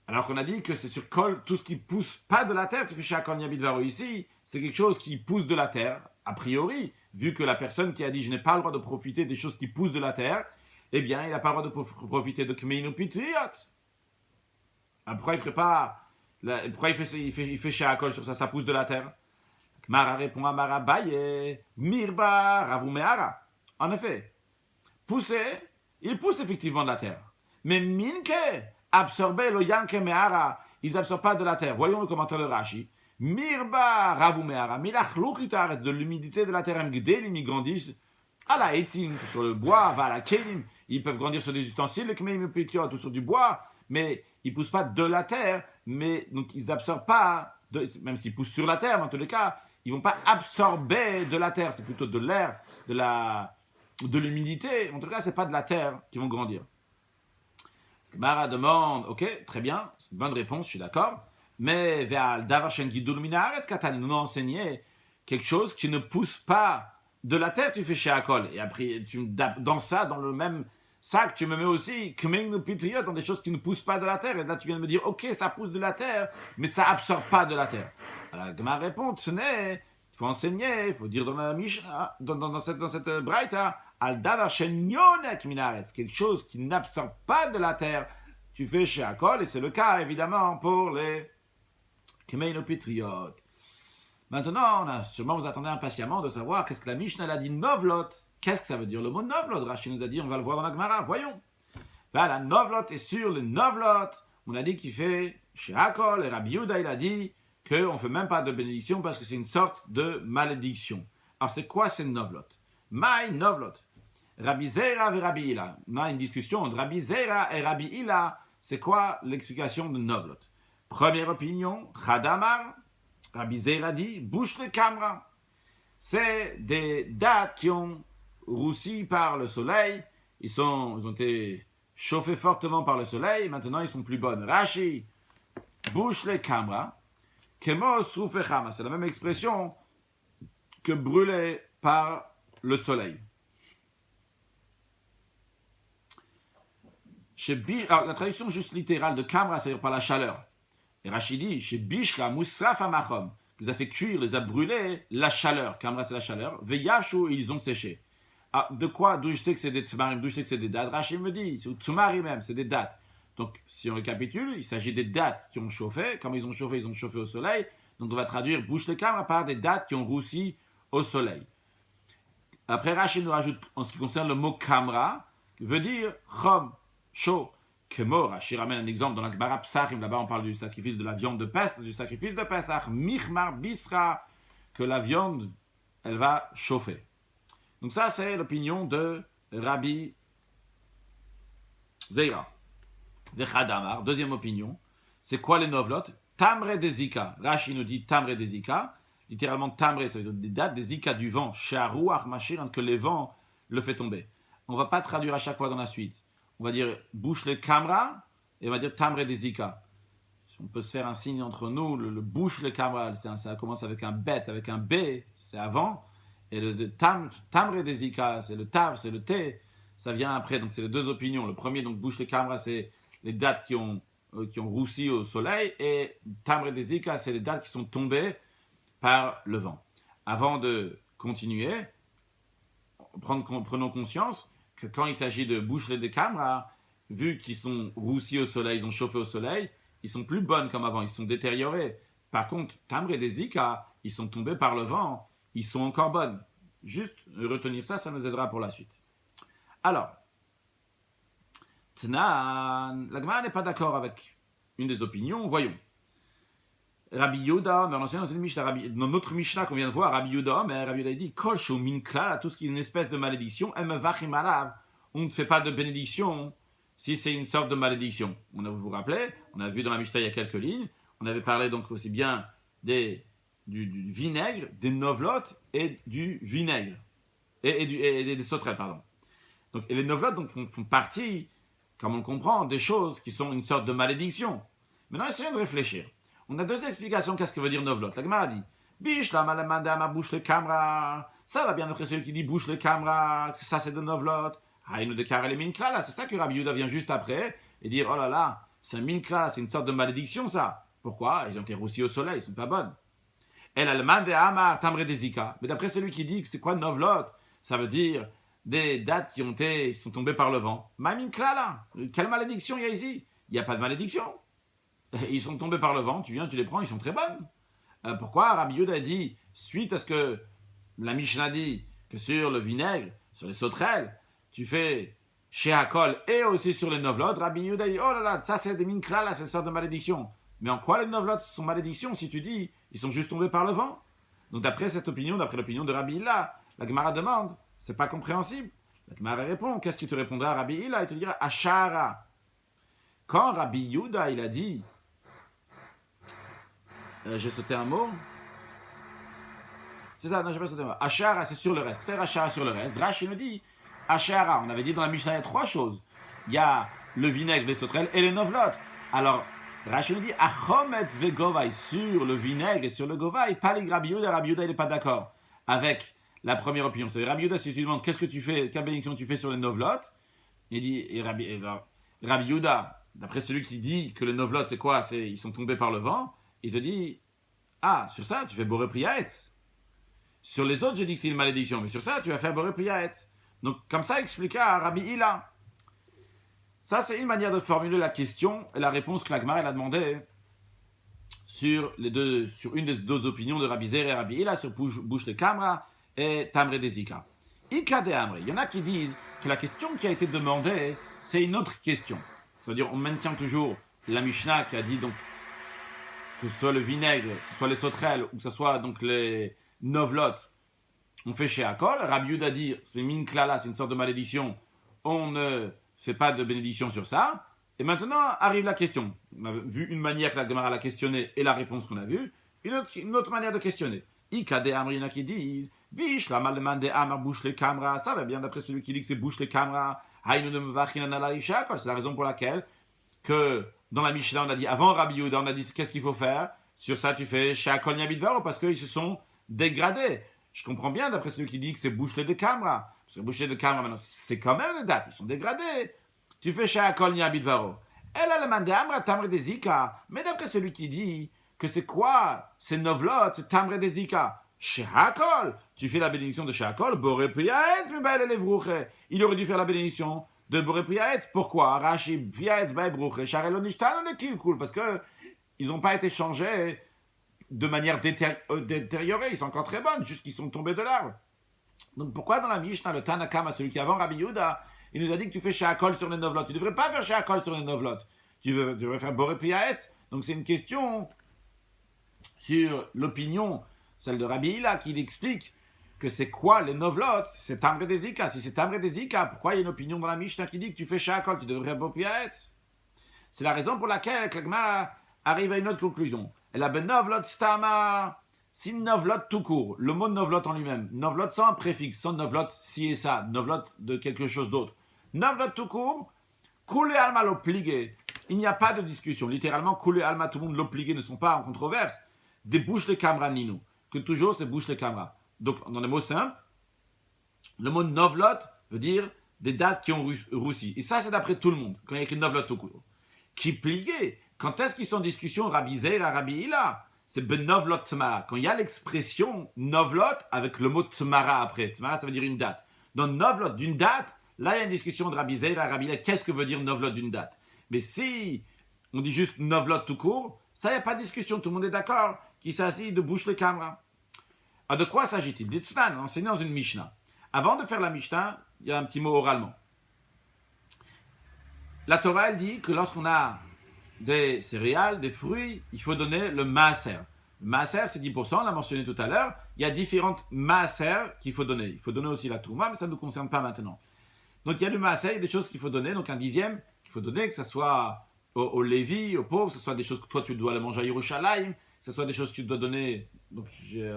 Alors qu'on a dit que c'est sur kol, tout ce qui pousse pas de la terre, tu fais sha'akol niabit varo. Ici, c'est quelque chose qui pousse de la terre, a priori, vu que la personne qui a dit je n'ai pas le droit de profiter des choses qui poussent de la terre, eh bien, il n'a pas le droit de profiter de kmeinu pitriot. Pourquoi il ferait pas, pourquoi il fait sha'akol sur ça, ça pousse de la terre? Mara répond à Mara Baye, Mirba Ravumeara. En effet, pousser, il pousse effectivement de la terre. Mais Minke, absorber le Yanke Meara, ils n'absorbent pas de la terre. Voyons le commentaire de Rashi. Mirba Ravumeara, Milachluchitaret, de l'humidité de la terre, Mgdelim, ils grandissent à la Etzim, sur le bois, va à la Kelim. Ils peuvent grandir sur des ustensiles, ou sur du bois, mais ils ne poussent pas de la terre, mais donc ils n'absorbent pas, même s'ils poussent sur la terre, dans tous les cas, ils ne vont pas absorber de la terre, c'est plutôt de l'air, de l'humidité. En tout cas, ce n'est pas de la terre qui vont grandir. Gemara demande, ok, très bien, c'est une bonne réponse, je suis d'accord, mais nous enseigné quelque chose qui ne pousse pas de la terre, tu fais chez Akol. Et après, dans ça, dans le même sac, tu me mets aussi dans des choses qui ne poussent pas de la terre. Et là, tu viens de me dire, ok, ça pousse de la terre, mais ça absorbe pas de la terre. Alors, ma réponse, il faut enseigner, il faut dire dans la Mishnah, dans cette braïta, al davar shenyonek minaretz, quelque chose qui n'absorbe pas de la terre, tu fais chez Akol, et c'est le cas, évidemment, pour les kmeinopitriotes. Maintenant, sûrement vous attendez impatiemment de savoir qu'est-ce que la Mishnah a dit novlot. Qu'est-ce que ça veut dire le mot novlot? Rashi nous a dit, on va le voir dans la Gemara, voyons. Voilà, novlot est sur le novlot. On a dit qu'il fait chez Akol, et Rabbi Yehuda, il a dit qu'on ne fait même pas de bénédiction parce que c'est une sorte de malédiction. Alors c'est quoi ces novlot? Maï novlot. Rabbi Zera et Rabbi Hila. On a une discussion entre Rabbi Zera et Rabbi Hila. C'est quoi l'explication de novlot? Première opinion, Chadamar. Rabbi Zera dit, bouche le camera. C'est des dattes qui ont roussi par le soleil. Ils ont été chauffés fortement par le soleil. Maintenant, ils sont plus bonnes. Rashi, bouche les camera. Kemo soufechama. C'est la même expression que brûler par le soleil. Alors, la traduction juste littérale de camera, c'est-à-dire par la chaleur. Et Rashi dit, chez Bishra, Moussaf Amachom, qu'ils a fait cuire, les a brûlés, la chaleur. Kamra, c'est la chaleur. Veyavshu, ils ont séché. Ah, de quoi? D'où je sais que c'est des tmarim, d'où je sais que c'est des dates? Rashi me dit, c'est tmarim même, c'est des dates. Donc, si on récapitule, il s'agit des dates qui ont chauffé. Comme ils ont chauffé au soleil. Donc, on va traduire bouche le camra par des dates qui ont roussi au soleil. Après, Rashi nous rajoute, en ce qui concerne le mot kamra, veut dire chom, chaud. Kemo, Rashi ramène un exemple dans la Gemara Psachim, là-bas on parle du sacrifice de la viande de Pessah, du sacrifice de Pessah, Michmar Bisra, que la viande, elle va chauffer. Donc ça, c'est l'opinion de Rabbi Zeira. Vechadamar, deuxième opinion, c'est quoi les novlot? Tamre de Zika. Rashi nous dit Tamre de Zika, littéralement Tamre, ça veut dire des dates, des Zika du vent, Sharuach Mashir, que les vents le fait tomber. On ne va pas traduire à chaque fois dans la suite. On va dire bouche le camra et on va dire tamre de zika. On peut se faire un signe entre nous, le bouche le camra, ça commence avec un bet, avec un B, c'est avant, et le tamre de zika, c'est le tav, c'est le T, ça vient après, donc c'est les deux opinions. Le premier, donc bouche le camra, c'est les dates qui ont roussi au soleil, et tamre de zika, c'est les dates qui sont tombées par le vent. Avant de continuer, prenons conscience que quand il s'agit de boucheler des caméras, vu qu'ils sont roussis au soleil, ils ont chauffé au soleil, ils sont plus bonnes comme avant, ils sont détériorés. Par contre, Tamre et des Zika, ils sont tombés par le vent, ils sont encore bonnes. Juste retenir ça, ça nous aidera pour la suite. Alors, Tnan, la Gemara n'est pas d'accord avec une des opinions, voyons. Rabbi Yehuda, mais on enseigne dans notre Mishnah qu'on vient de voir, Rabbi Yehuda, mais Rabbi Yehuda dit Kol shu min klal, tout ce qui est une espèce de malédiction, on ne fait pas de bénédiction si c'est une sorte de malédiction. Vous vous rappelez, on a vu dans la Mishnah il y a quelques lignes, on avait parlé donc aussi bien du vinaigre, des novlotes et du vinaigre, et des sauterelles, pardon. Donc, et les novlotes donc, font partie, comme on le comprend, des choses qui sont une sorte de malédiction. Maintenant, essayons de réfléchir. On a deux explications, qu'est-ce que veut dire novlot. La Gemara dit, biche la malamanda ma bouche le camera. Ça va bien après celui qui dit bouche le camera, ça c'est de novlot. Haïnu de Karel et Minklala. C'est ça que Rabbi Yehuda vient juste après et dire, oh là là, c'est un Minklala, c'est une sorte de malédiction ça. Pourquoi? Ils ont été roussis au soleil, ils sont pas bonnes. El Alman de Hamar Tamre de Zika. Mais d'après celui qui dit que c'est quoi Novlot, ça veut dire des dates qui sont tombées par le vent. Ma Minklala, quelle malédiction il y a ici? Il n'y a pas de malédiction. Ils sont tombés par le vent, tu viens, tu les prends, ils sont très bonnes. Pourquoi Rabbi Yehuda a dit, suite à ce que la Mishnah dit, que sur le vinaigre, sur les sauterelles, tu fais chez Hakol et aussi sur les novlot, Rabbi Yehuda dit, oh là là, ça c'est des minkla, là, c'est une sorte de malédiction. Mais en quoi les novlot sont malédictions si tu dis, ils sont juste tombés par le vent? Donc d'après cette opinion, d'après l'opinion de Rabbi Hilla, la Gemara demande, c'est pas compréhensible. La Gemara répond, qu'est-ce qui te répondra Rabbi Hilla? Il te dira, Ashara. Quand Rabbi Yehuda, il a dit, j'ai sauté un mot. C'est ça, non, j'ai pas sauté un mot. Ashara, c'est sur le reste. C'est Ashara sur le reste. Drash, il nous dit, Ashara, on avait dit dans la Mishnah, il y a trois choses. Il y a le vinaigre, les sauterelles et les novlot. Alors, Rashi nous dit, Achometz ve govai, sur le vinaigre et sur le govai, pas les Rabbi Yehuda, il n'est pas d'accord avec la première opinion. C'est Rabbi Yehuda, si tu lui demandes qu'est-ce que tu fais, quelle bénédiction tu fais sur les novlot, il dit, et Rabbi Yehuda, d'après celui qui dit que les novlot, c'est quoi? Ils sont tombés par le vent, il te dit, ah, sur ça, tu fais boré priyaetz. Sur les autres, j'ai dit que c'est une malédiction, mais sur ça, tu vas faire boré priyaetz. Donc, comme ça, expliqua à Rabbi Hilla. Ça, c'est une manière de formuler la question et la réponse que la Gemara a demandé sur une des deux opinions de Rabbi Zer et Rabbi Hilla, sur Bouche de Kamra et Tamre de Zika. Ika de Amre. Il y en a qui disent que la question qui a été demandée, c'est une autre question. C'est-à-dire, on maintient toujours la Mishnah qui a dit donc que ce soit le vinaigre, que ce soit les sauterelles ou que ce soit donc les novlot, on fait chez Hakol. Rabbi Yehuda dit, c'est minklala, c'est une sorte de malédiction, on ne fait pas de bénédiction sur ça. Et maintenant arrive la question. On a vu une manière que la Gemara l'a questionné et la réponse qu'on a vue, une autre manière de questionner. Ika de Amri, il y en a qui disent, bish, la malman de Amar bouche les camras, ça va bien d'après celui qui dit que c'est bouche les camras, haïnu de mevachin analaïcha, c'est la raison pour laquelle que dans la Mishnah, on a dit, avant Rabbi Yehuda, on a dit, qu'est-ce qu'il faut faire? Sur ça, tu fais chez Hakol Niabidvaro, parce qu'ils se sont dégradés. Je comprends bien, d'après celui qui dit que c'est bouchelet de camera. Parce que bouchelet de camera, maintenant, c'est quand même les dates, ils sont dégradés. Tu fais chez Hakol Niabidvaro. Elle a le mandé Amra Tamre de Zika. Mais d'après celui qui dit que c'est quoi? C'est Novlot, c'est Tamre de Zika. Chez Hakol, tu fais la bénédiction de chez Hakol, Boré Priyaetz, mais bah, il aurait dû faire la bénédiction de Boré Priyaetz. Pourquoi? Rashi Priyaetz, bah, Bruche, Charelon Ishtan, on est cool, parce que ils n'ont pas été changés de manière détériorée, ils sont encore très bonnes, juste qu'ils sont tombés de l'arbre. Donc pourquoi dans la Mishnah, le Tanakama, celui qui est avant Rabbi Yehuda, il nous a dit que tu fais chez Hakol sur les novlot. Tu ne devrais pas faire chez Hakol sur les novlot. Tu devrais faire Boré Priyaetz. Donc c'est une question sur l'opinion, celle de Rabbi Hilla, qui explique que c'est quoi les novlot? C'est Tamre de Zika. Si c'est Tamre de Zika, pourquoi il y a une opinion dans la Mishnah qui dit que tu fais chez Hakol, tu devrais faire Boré Priyaetz? C'est la raison pour laquelle la Gemara arrive à une autre conclusion. Elle a ben novlot stama, si novlot tout court, le mot novlot en lui-même, novlot sans un préfixe, sans novlot si et ça, novlot de quelque chose d'autre. Novlot tout court, koule alma l'obligé, il n'y a pas de discussion. Littéralement, koule alma, tout le monde l'obligé ne sont pas en controverse. Des bouches les camra nino, que toujours c'est bouche les camra. Donc, dans les mots simples, le mot novlot veut dire des dates qui ont roussi. Et ça, c'est d'après tout le monde, quand il y a écrit novlot tout court. Qui plié. Quand est-ce qu'ils sont en discussion Rabbi Zer et Rabbi Hilla? C'est ben novlot tmara. Quand il y a l'expression novlot avec le mot tmara après. Tmara, ça veut dire une date. Dans novlot d'une date, là, il y a une discussion de Rabbi Zer et Rabbi Hilla. Qu'est-ce que veut dire novlot d'une date? Mais si on dit juste novlot tout court, ça, il n'y a pas de discussion. Tout le monde est d'accord qu'il s'agit de bouche le camera. Alors, de quoi s'agit-il? D'Itznan, enseigné dans une Mishnah. Avant de faire la Mishnah, il y a un petit mot oralement. La Torah, elle dit que lorsqu'on a des céréales, des fruits, il faut donner le maaser. Le maaser, c'est 10%, on l'a mentionné tout à l'heure. Il y a différentes maaser qu'il faut donner. Il faut donner aussi la trouma, mais ça ne nous concerne pas maintenant. Donc il y a le maaser, il y a des choses qu'il faut donner, donc un dixième qu'il faut donner, que ce soit au Lévi, aux pauvres, que ce soit des choses que toi tu dois aller manger à Yerushalayim, que ce soit des choses que tu dois donner, donc j'ai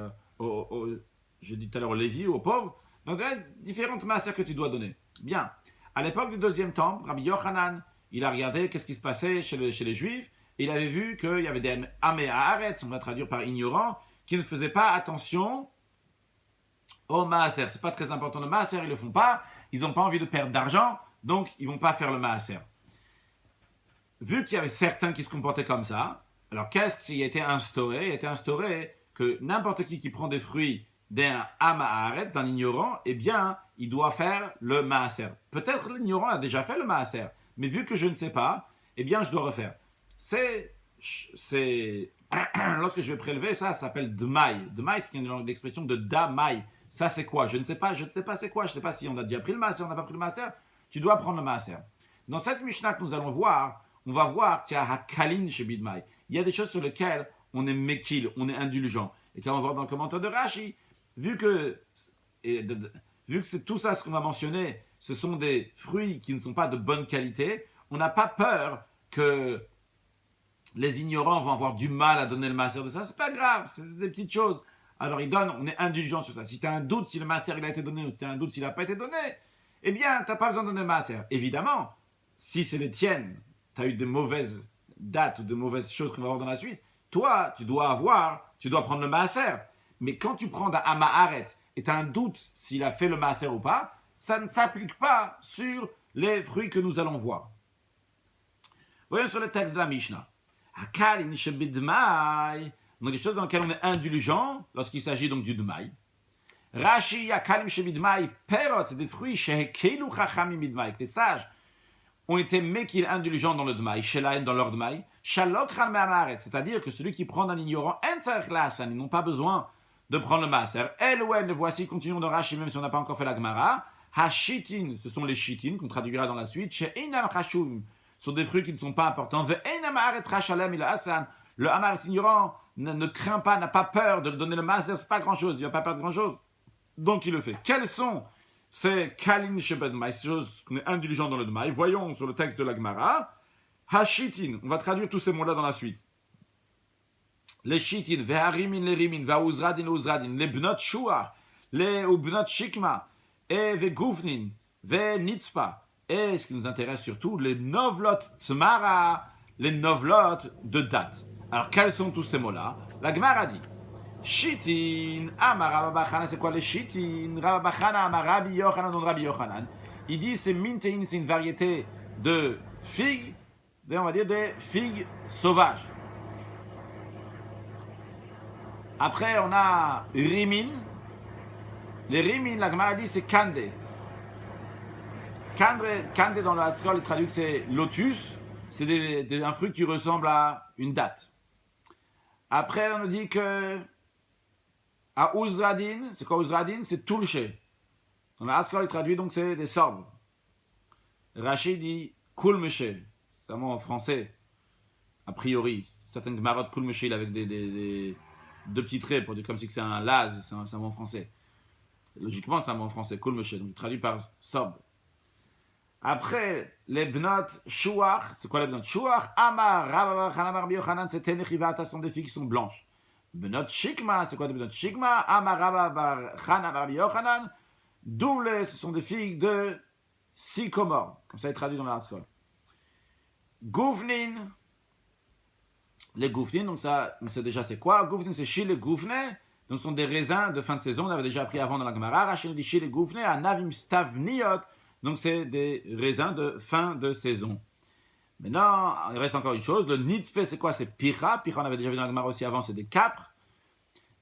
dit tout à l'heure au Lévi, aux pauvres. Donc il y a différentes maaser que tu dois donner. Bien. À l'époque du deuxième temple, Rabbi Yochanan, il a regardé qu'est-ce qui se passait chez les Juifs, et il avait vu qu'il y avait des amé haaretz, on va traduire par ignorants, qui ne faisaient pas attention au maaser. C'est pas très important le maaser, ils le font pas. Ils n'ont pas envie de perdre d'argent, donc ils vont pas faire le maaser. Vu qu'il y avait certains qui se comportaient comme ça, alors qu'est-ce qui a été instauré? Il a été instauré que n'importe qui prend des fruits d'un amaaret, d'un ignorant, eh bien, il doit faire le maaser. Peut-être l'ignorant a déjà fait le maaser, mais vu que je ne sais pas, eh bien, je dois refaire. C'est lorsque je vais prélever, ça s'appelle dmaï. Dmaï, c'est une expression de damaï. Ça, c'est quoi? Je ne sais pas c'est quoi. Je ne sais pas si on a déjà pris le maaser, on n'a pas pris le maaser. Tu dois prendre le maaser. Dans cette Mishnah que nous allons voir, on va voir qu'il y a hakalin chez Bidmaï. Il y a des choses sur lesquelles on est mekil, on est indulgent. Et quand on va voir dans le commentaire de Rashi, vu que c'est tout ça ce qu'on va mentionner, ce sont des fruits qui ne sont pas de bonne qualité, on n'a pas peur que les ignorants vont avoir du mal à donner le maaser de ça. C'est pas grave, c'est des petites choses. Alors on est indulgent sur ça. Si tu as un doute si le maaser il a été donné ou tu as un doute s'il n'a pas été donné, eh bien, tu n'as pas besoin de donner le maaser. Évidemment, si c'est les tiennes, tu as eu de mauvaises dates ou de mauvaises choses qu'on va voir dans la suite, toi, tu dois prendre le maaser. Mais quand tu prends un amaaret et tu as un doute s'il a fait le maaser ou pas, ça ne s'applique pas sur les fruits que nous allons voir. Voyons sur le texte de la Mishnah. Hakalin shebidmai. On a des choses dans lesquelles on est indulgent lorsqu'il s'agit donc du dmaï. Rashi, hakalin shebidmai, perot, c'est des fruits shehekelu chachamim bidmai. Les sages ont été mekil indulgents dans le dmaï, shelaen dans leur dmaï, shalok chan me'amaret, c'est-à-dire que celui qui prend d'un ignorant, en tzarech la'asan, ils n'ont pas besoin de prendre le maaser. El ou el, voici, continuons dans Rashi, même si on n'a pas encore fait la Gemara. Hashitin, ce sont les shitin, qu'on traduira dans la suite. She'inam chashum, sont des fruits qui ne sont pas importants. Ve'enam haaretz chashalem ila asan, le amaretz ignorant ne craint pas, n'a pas peur de donner le maaser, c'est pas grand-chose, il ne va pas perdre grand-chose. Donc il le fait. Quels sont ces kalin shebedmaï, ces choses qu'on est indulgent dans le dmaï? Voyons sur le texte de la Gemara. Hashitin, on va traduire tous ces mots-là dans la suite. Les shitin, ve'harimin, les rimin, ve'uzradin, les bnot shuar, les bnot shikma, et ve'gufnin, ve'nitzpa, et ce qui nous intéresse surtout, les novlot tmara, les novlot de date. Alors, quels sont tous ces mots-là? La Gemara dit, shitin, amar Rabba Bachana, c'est quoi les shitin? Rabba Bachana, amar Rabbi Yochanan, non Rabbi Yochanan. Il dit, c'est mintein, c'est une variété de figues, on va dire des figues sauvages. Après, on a rimin. Les rimin, la Gemara dit, c'est kande. Kande dans le Hatzkol, il traduit que c'est lotus. C'est un fruit qui ressemble à une date. Après, on nous dit que à Uzradin, c'est quoi Uzradin? C'est Tulché. Dans le Hatzkol, il traduit donc c'est des sabres. Rashi dit Kulmeshe. C'est un mot en français, a priori. Certaines Gemarot Kulmeshe avec des deux petits traits pour dire comme si c'est un laz, c'est un mot en français. Logiquement, c'est un mot en français, Kulmeshe, donc traduit par Sob. Après, les bnot shuach, c'est quoi les bnot shuach? Amar, Rabba Chanam, Rabbi Yochanan, c'est Tenechivata, sont des filles qui sont blanches. Bnot shikma, c'est quoi des bnot shikma? Amar, Rabba Chanam, Rabbi Yochanan, double, ce sont des filles de sycomore. Comme ça, il traduit dans la Hatzkol. Goufnin, les goufnin, donc ça, on sait déjà c'est quoi. Goufnin, c'est chile goufne, donc ce sont des raisins de fin de saison, on avait déjà appris avant dans la Gemara. Rachel dit chile goufne, anavim stavniot, donc c'est des raisins de fin de saison. Maintenant, il reste encore une chose, le nitzpe, c'est quoi? C'est picha. Picha, on avait déjà vu dans la Gemara aussi avant, c'est des capres.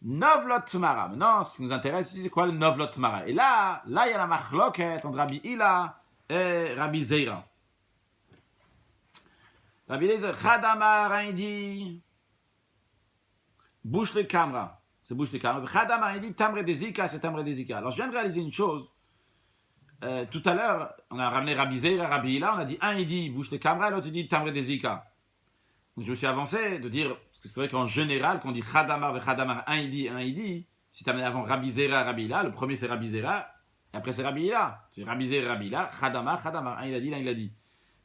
Novlot tmara. Maintenant, ce qui nous intéresse ici, c'est quoi le novlot tmara? Et là, il y a la machloket entre Rabbi Hila et Rabbi Zeira. Rabbi Eliezer, Chadamar, il dit, bouche les camra. C'est bouche les camra. Chadamar, il dit, tamre de zika, c'est tamre de zika. Alors, je viens de réaliser une chose. Tout à l'heure, on a ramené Rabbi Zeira, Rabbi Hila, on a dit, un il dit, bouche les camra, l'autre il dit, tamre de zika. Donc, je me suis avancé de dire, parce que c'est vrai qu'en général, quand on dit Chadamar et Chadamar, un il dit, si tu as amené avant Rabbi Zeira, Rabbi Hila, le premier c'est Rabbi Zeira, et après c'est Rabbi Hila. C'est Rabbi Zeira, Rabbi Hila, Chadamar, un il a dit, l'un il a dit.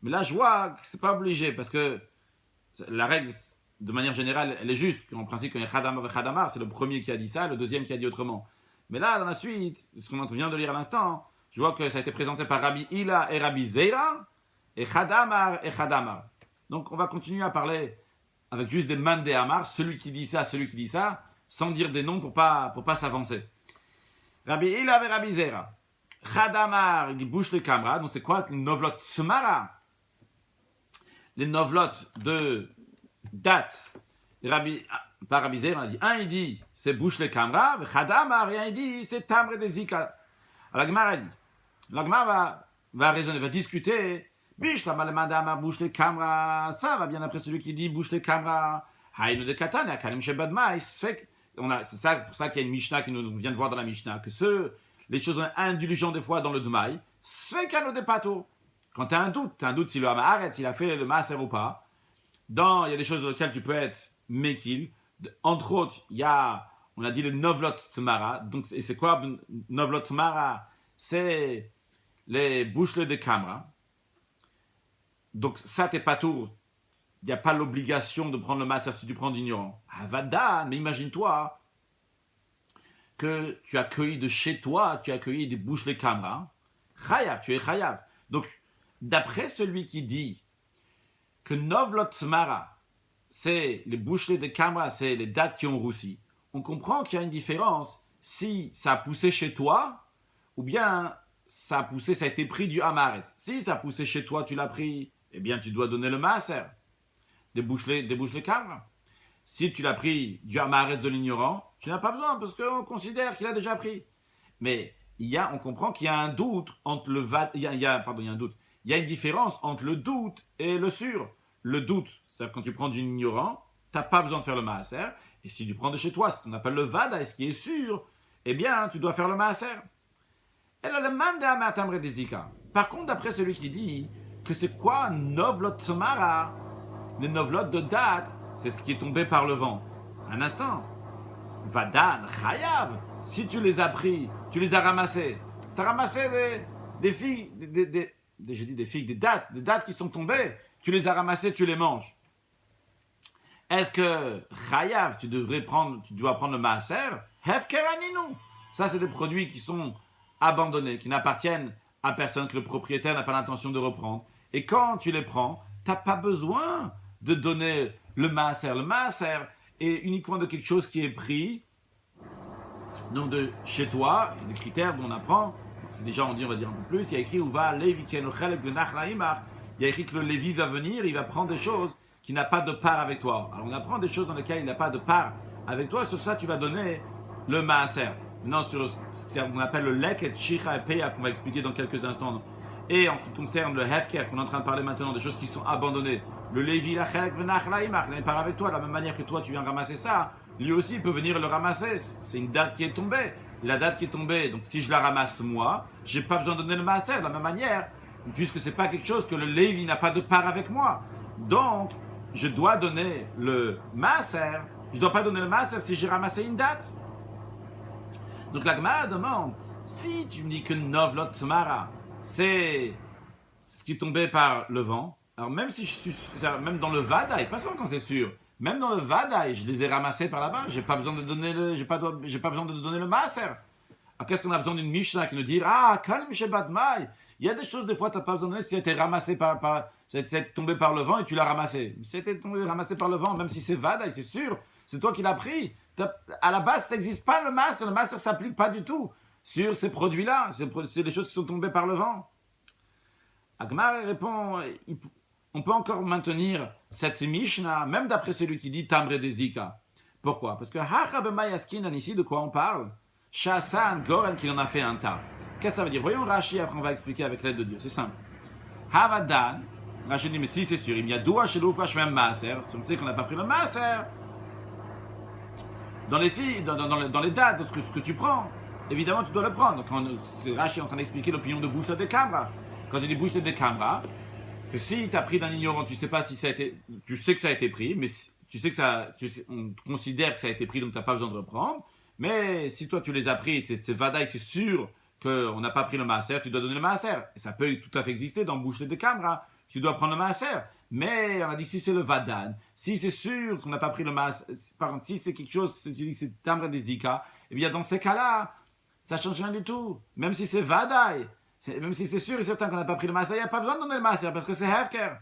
Mais là, je vois que c'est pas obligé, parce que la règle, de manière générale, elle est juste. En principe, quand il y a Chadamar et Chadamar, c'est le premier qui a dit ça, le deuxième qui a dit autrement. Mais là, dans la suite, ce qu'on vient de lire à l'instant, je vois que ça a été présenté par Rabbi Hila et Rabbi Zeira, et Chadamar. Donc, on va continuer à parler avec juste des mandé Amar, celui qui dit ça, sans dire des noms pour pas s'avancer. Rabbi Ila et Rabbi Zera. Chadamar, il dit bouche les kamra. Donc c'est quoi le novlot tmara? Les novlot de date. Par Rabbi Zera, on a dit un il dit c'est bouche les kamra. Chadamar, et un il dit c'est tamre des zika. Alors la Gemara dit, la Gemara va raisonner, va discuter. Bish la malemada bouche les kamra. Ça va bien après celui qui dit bouche les kamra. Haïnu de katana, kalim shebadma. C'est ça pour ça qu'il y a une Mishnah qui nous vient de voir dans la Mishnah que les choses indulgentes des fois dans le Dmaï, c'est qu'un de pato. Quand tu as un doute si le Hamaharet, s'il a fait le Maaser ou pas, il y a des choses dans lesquelles tu peux être Mekil. Entre autres, on a dit le Novlot Tmara. Donc, et c'est quoi Novlot Tmara? C'est les bouchelets de Kamra. Donc, ça, t'es pato. Il n'y a pas l'obligation de prendre le Maaser si tu prends d'ignorant. Avada, mais imagine-toi que tu as cueilli de chez toi, tu as cueilli des bouches les kamra, chayav, tu es chayav. Donc, d'après celui qui dit que novlot mara, c'est les bouches de kamra, c'est les dates qui ont roussi, on comprend qu'il y a une différence si ça a poussé chez toi ou bien ça a poussé, ça a été pris du hamaret. Si ça a poussé chez toi, tu l'as pris, eh bien tu dois donner le maaser, des bouches les kamra. Si tu l'as pris du hamaret de l'ignorant, tu n'as pas besoin parce qu'on considère qu'il a déjà pris. Mais on comprend qu'il y a un doute entre le il y a un doute. Il y a une différence entre le doute et le sûr. Le doute, c'est-à-dire quand tu prends du ignorant, tu n'as pas besoin de faire le maaser. Et si tu prends de chez toi, ce qu'on appelle le vada, ce qui est sûr, eh bien, tu dois faire le maaser. Et là, le manda matamre des zika. Par contre, d'après celui qui dit que c'est quoi novlot mara, les novlot de date, c'est ce qui est tombé par le vent. Un instant. Vadan, chayav. Si tu les as pris, tu les as ramassés. Tu as ramassé des figues, j'ai dit des figues, des dates qui sont tombées. Tu les as ramassées, tu les manges. Est-ce que chayav, tu dois prendre le maaser? Hefkeraninu. Ça, c'est des produits qui sont abandonnés, qui n'appartiennent à personne, que le propriétaire n'a pas l'intention de reprendre. Et quand tu les prends, tu n'as pas besoin de donner le maaser. Le maaser est uniquement de quelque chose qui est pris, donc de chez toi, les critères dont on apprend, c'est déjà on va dire un peu plus, il y a écrit il y a écrit que le Lévi va venir, il va prendre des choses qui n'a pas de part avec toi. Alors on apprend des choses dans lesquelles il n'a pas de part avec toi, sur ça tu vas donner le maaser. Maintenant sur ce qu'on appelle le lek et shicha et peya, qu'on va expliquer dans quelques instants. Et en ce qui concerne le hefker, qu'on est en train de parler maintenant, des choses qui sont abandonnées, le Lévi, la chelek, venach, la imach, il n'est pas avec toi, de la même manière que toi tu viens ramasser ça, lui aussi peut venir le ramasser. C'est une date qui est tombée. La date qui est tombée, donc si je la ramasse moi, j'ai pas besoin de donner le maaser de la même manière, puisque c'est pas quelque chose que le Lévi n'a pas de part avec moi. Donc, je dois donner le maaser. Je dois pas donner le maaser si j'ai ramassé une date. Donc la Gemara demande, si tu me dis que novlot mara, c'est ce qui est tombé par le vent, alors même si même dans le vadaï, pas seulement quand c'est sûr, même dans le vadaï, je les ai ramassés par là-bas, j'ai pas besoin de donner j'ai pas besoin de donner le maaser. Alors qu'est-ce qu'on a besoin d'une Mishnah qui nous dit, kalm shebadmai, il y a des choses des fois tu n'as pas besoin de donner si c'était ramassé c'est tombé par le vent et tu l'as ramassé. Si c'était ramassé par le vent, même si c'est vadaï, c'est sûr, c'est toi qui l'as pris. À la base, ça n'existe pas le maaser ne s'applique pas du tout sur ces produits-là, c'est des choses qui sont tombées par le vent. Agmar répond, on peut encore maintenir cette Mishnah, même d'après celui qui dit Tamre de Zika. Pourquoi? Parce que Hachabemayaskinan, ici, de quoi on parle? Shassan, Goren, qui en a fait un tas. Qu'est-ce que ça veut dire? Voyons Rashi, après on va expliquer avec l'aide de Dieu. C'est simple. Havadan, Rashi dit, mais si c'est sûr, il y a Doua Shelouf Hashmem Maaser, si on sait qu'on n'a pas pris le Maaser, dans les dates, de ce que tu prends, évidemment tu dois le prendre. Quand Rashi est en train d'expliquer l'opinion de Bouchla de Kamra, quand il dit Bouchla de Kamra, que si tu as pris d'un ignorant, tu sais pas si ça a été, tu sais que ça a été pris, mais tu sais que on considère que ça a été pris, donc tu n'as pas besoin de reprendre. Mais si toi tu les as pris, c'est vadaï, c'est sûr qu'on n'a pas pris le maaser, tu dois donner le maaser. Et ça peut tout à fait exister dans Bouchla de Kamra, tu dois prendre le maaser. Mais on a dit que si c'est le vadan, si c'est sûr qu'on n'a pas pris le maaser, par contre, si c'est quelque chose, si tu dis que c'est tamra des zika, eh bien dans ces cas-là, ça ne change rien du tout. Même si c'est vadaï, même si c'est sûr et certain qu'on n'a pas pris le maaser, il n'y a pas besoin de donner le maaser parce que c'est hefker.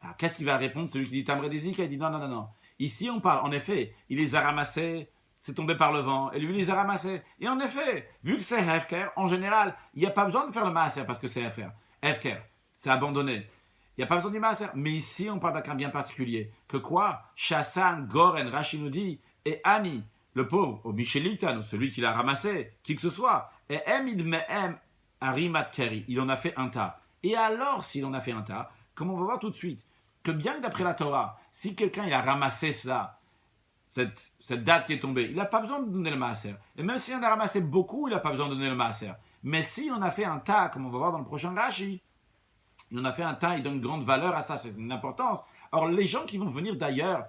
Alors, qu'est-ce qu'il va répondre celui qui dit tamra des zika? Il dit non. Ici on parle, en effet, il les a ramassés c'est tombé par le vent, et lui, il les a ramassés. Et en effet, vu que c'est Hefker, en général, il n'y a pas besoin de faire le Maaser parce que c'est Hefker, c'est abandonné. Il n'y a pas besoin du Maaser. Mais ici, on parle d'un cas bien particulier. Que quoi? Chassan, Goren, Rashi nous dit, et Ani, le pauvre, au Michelitan, ou celui qui l'a ramassé, qui que ce soit, et Emid Mehem Arimat Keri, il en a fait un tas. Et alors, s'il en a fait un tas, comme on va voir tout de suite, que bien que d'après la Torah, si quelqu'un il a ramassé cela, cette date qui est tombée, il n'a pas besoin de donner le maaser. Et même s'il en a ramassé beaucoup, il n'a pas besoin de donner le maaser. Mais si on a fait un tas, comme on va voir dans le prochain Rashi, il en a fait un tas, il donne une grande valeur à ça, c'est une importance. Or, les gens qui vont venir d'ailleurs,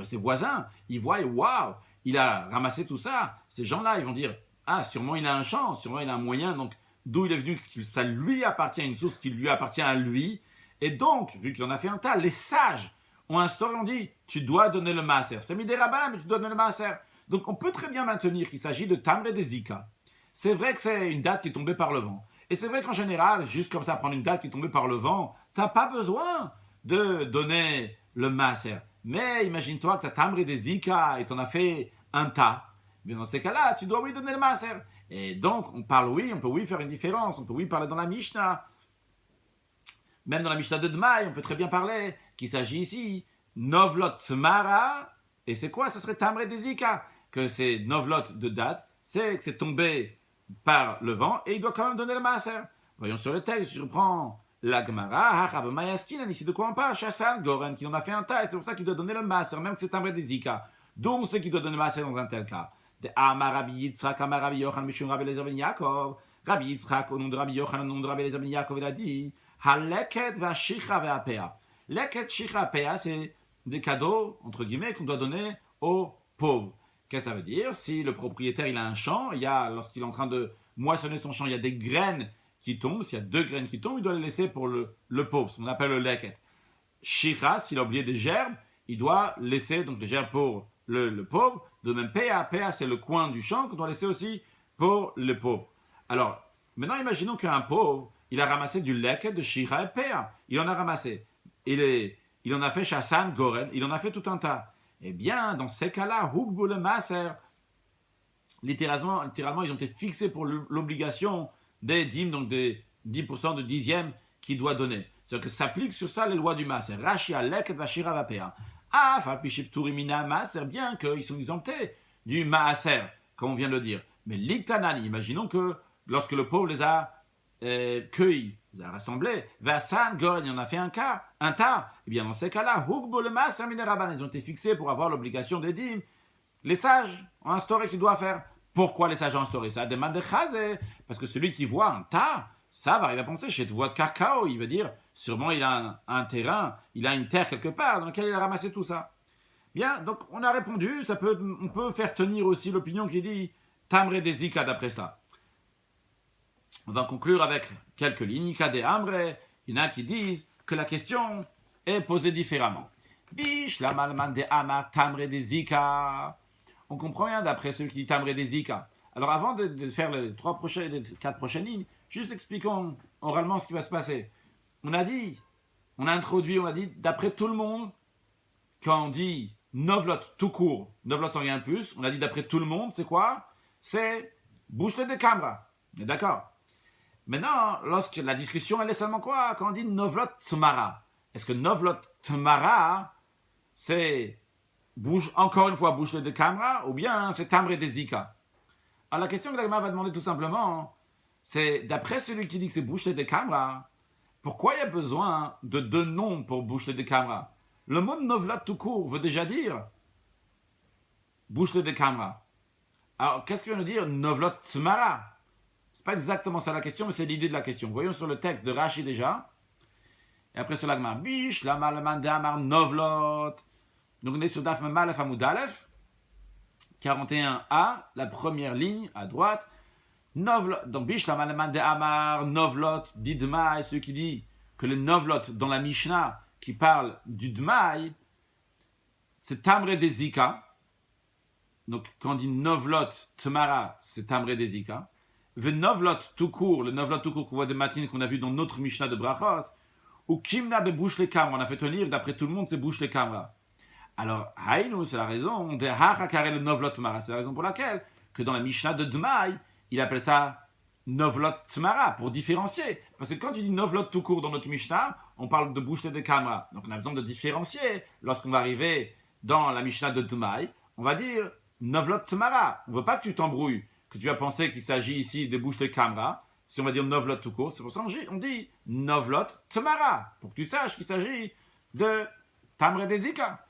ses voisins, ils voient, waouh, il a ramassé tout ça. Ces gens-là, ils vont dire, ah, sûrement il a un champ, sûrement il a un moyen, donc d'où il est venu, que ça lui appartient, une source qui lui appartient à lui. Et donc, vu qu'il en a fait un tas, les sages ont instauré, on dit, tu dois donner le maaser. C'est mis des rabbins, mais tu dois donner le maaser. Donc, on peut très bien maintenir qu'il s'agit de Tamre des Zika. C'est vrai que c'est une date qui est tombée par le vent. Et c'est vrai qu'en général, juste comme ça, prendre une date qui est tombée par le vent, tu n'as pas besoin de donner le maaser. Mais imagine-toi que tu as Tamre des Zika et tu en as fait un tas. Mais dans ces cas-là, tu dois oui donner le maaser. Et donc, on peut oui faire une différence. On peut oui parler dans la Mishnah. Même dans la Mishnah de Dmaï, on peut très bien parler qu'il s'agit ici Novlot Mara, et c'est quoi? Ça serait Tamre des Zika, que c'est Novlot de date, c'est que c'est tombé par le vent, et il doit quand même donner le maaser. Voyons sur le texte, je reprends la Gemara, Hachab Mayaskinan, ici de quoi on parle? Chassan, Goren, qui en a fait un tas, et c'est pour ça qu'il doit donner le maaser, même que c'est Tamre des Zika. D'où on sait qu'il doit donner le maaser dans un tel cas? De Amar Rabbi Yitzhak, Amar Rabbi Yochanan, Mishum Rabbi Eliezer ben Yaakov. Rabbi Yitzhak, au nom de Rabbi Yochanan, au nom de Rabbi Eliezer ben Yaakov, il a dit Haleket va shicha ve'apea. Leket shicha apea, c'est des cadeaux, entre guillemets, qu'on doit donner aux pauvres. Qu'est-ce que ça veut dire? Si le propriétaire il a un champ, lorsqu'il est en train de moissonner son champ, il y a des graines qui tombent. S'il y a 2 graines qui tombent, il doit les laisser pour le pauvre, ce qu'on appelle le leket. Shicha, s'il a oublié des gerbes, il doit laisser donc les gerbes pour le pauvre. De même, pea, c'est le coin du champ qu'on doit laisser aussi pour le pauvre. Alors, maintenant, imaginons qu'un pauvre, il a ramassé du leket de Shira et Pea. Il en a ramassé. Il en a fait Chassan, Goren, il en a fait tout un tas. Eh bien, dans ces cas-là, Hugbu le Maser, littéralement, ils ont été fixés pour l'obligation des dîmes, donc des 10% de dixième qu'il doit donner. C'est-à-dire que s'applique sur ça les lois du Maser. Rachia, leket, vashira, vapea. Ah, Falpichip, Turimina, Maser, bien qu'ils sont exemptés du Maaser, comme on vient de le dire. Mais l'Iktanani, imaginons que lorsque le pauvre les a cueillis, les a rassemblés, Vassan, Goren, il en a fait un tas, et bien dans ces cas-là, Hugbo le Maaser Mineraban, ils ont été fixés pour avoir l'obligation des dîmes. Les sages ont instauré qu'ils doivent faire. Pourquoi les sages ont instauré ça? Demande de Chazé, parce que celui qui voit un tas, ça va, il va penser, chez voie de cacao, il va dire, sûrement il a un terrain, il a une terre quelque part dans laquelle il a ramassé tout ça. Bien, donc on a répondu, on peut faire tenir aussi l'opinion qui dit Tamre des Zika d'après cela. On va conclure avec quelques lignes. Il y en a qui disent que la question est posée différemment. Bish la malman de Amar Tamre des Zika. On comprend rien d'après celui qui dit Tamre des Zika. Alors avant de faire les 4 prochaines lignes, juste expliquons oralement ce qui va se passer. On a dit d'après tout le monde, quand on dit Novlot tout court, Novlot sans rien de plus, on a dit d'après tout le monde, c'est quoi? C'est bouche-le de Kamra. On est d'accord? Maintenant, lorsque la discussion, elle est seulement quoi? Quand on dit Novlot Tmara. Est-ce que Novlot Tmara, c'est encore une fois bouche-le de Kamra, ou bien c'est Tamre des Zika? Alors la question que la Gemara va demander tout simplement, c'est d'après celui qui dit que c'est bouche-le de Kamra, pourquoi il y a besoin de 2 noms pour bouche-le de Kamra? Le mot Novlot tout court veut déjà dire bouche-le de Kamra. Alors qu'est-ce qu'il veut nous dire Novlot Tmara? C'est pas exactement ça la question, mais c'est l'idée de la question. Voyons sur le texte de Rashi déjà. Et après sur la Gemara. Bish, la malman d'amar novlot. Donc on est sur Daf Memalef Amoud Aleph. 41a, la première ligne à droite. Novlot. Donc Bish, la malman d'amar novlot, dit Dmaï, celui qui dit que le novlot dans la Mishnah qui parle du Dmaï, c'est Tamre des Zika. Donc quand on dit novlot Tmara, c'est Tamre des Zika. Le novlot tout court qu'on voit des matines qu'on a vu dans notre Mishnah de Brachot, ou Kimna be bouche les kamra, on a fait tenir, d'après tout le monde, c'est bouche les kamra. Alors, Haïnou, c'est la raison de Hachakare le Novlot Tmara. C'est la raison pour laquelle, que dans la Mishnah de Dmaï, il appelle ça Novlot Tmara, pour différencier. Parce que quand tu dis Novlot tout court dans notre Mishnah, on parle de bouche de Kamra. Donc on a besoin de différencier. Lorsqu'on va arriver dans la Mishnah de Dmaï, on va dire Novlot Tmara. On ne veut pas que tu t'embrouilles, que tu vas penser qu'il s'agit ici de bouche de Kamra. Si on va dire Novlot tout court, c'est pour ça qu'on dit Novlot Tmara, pour que tu saches qu'il s'agit de Tamre de Zika.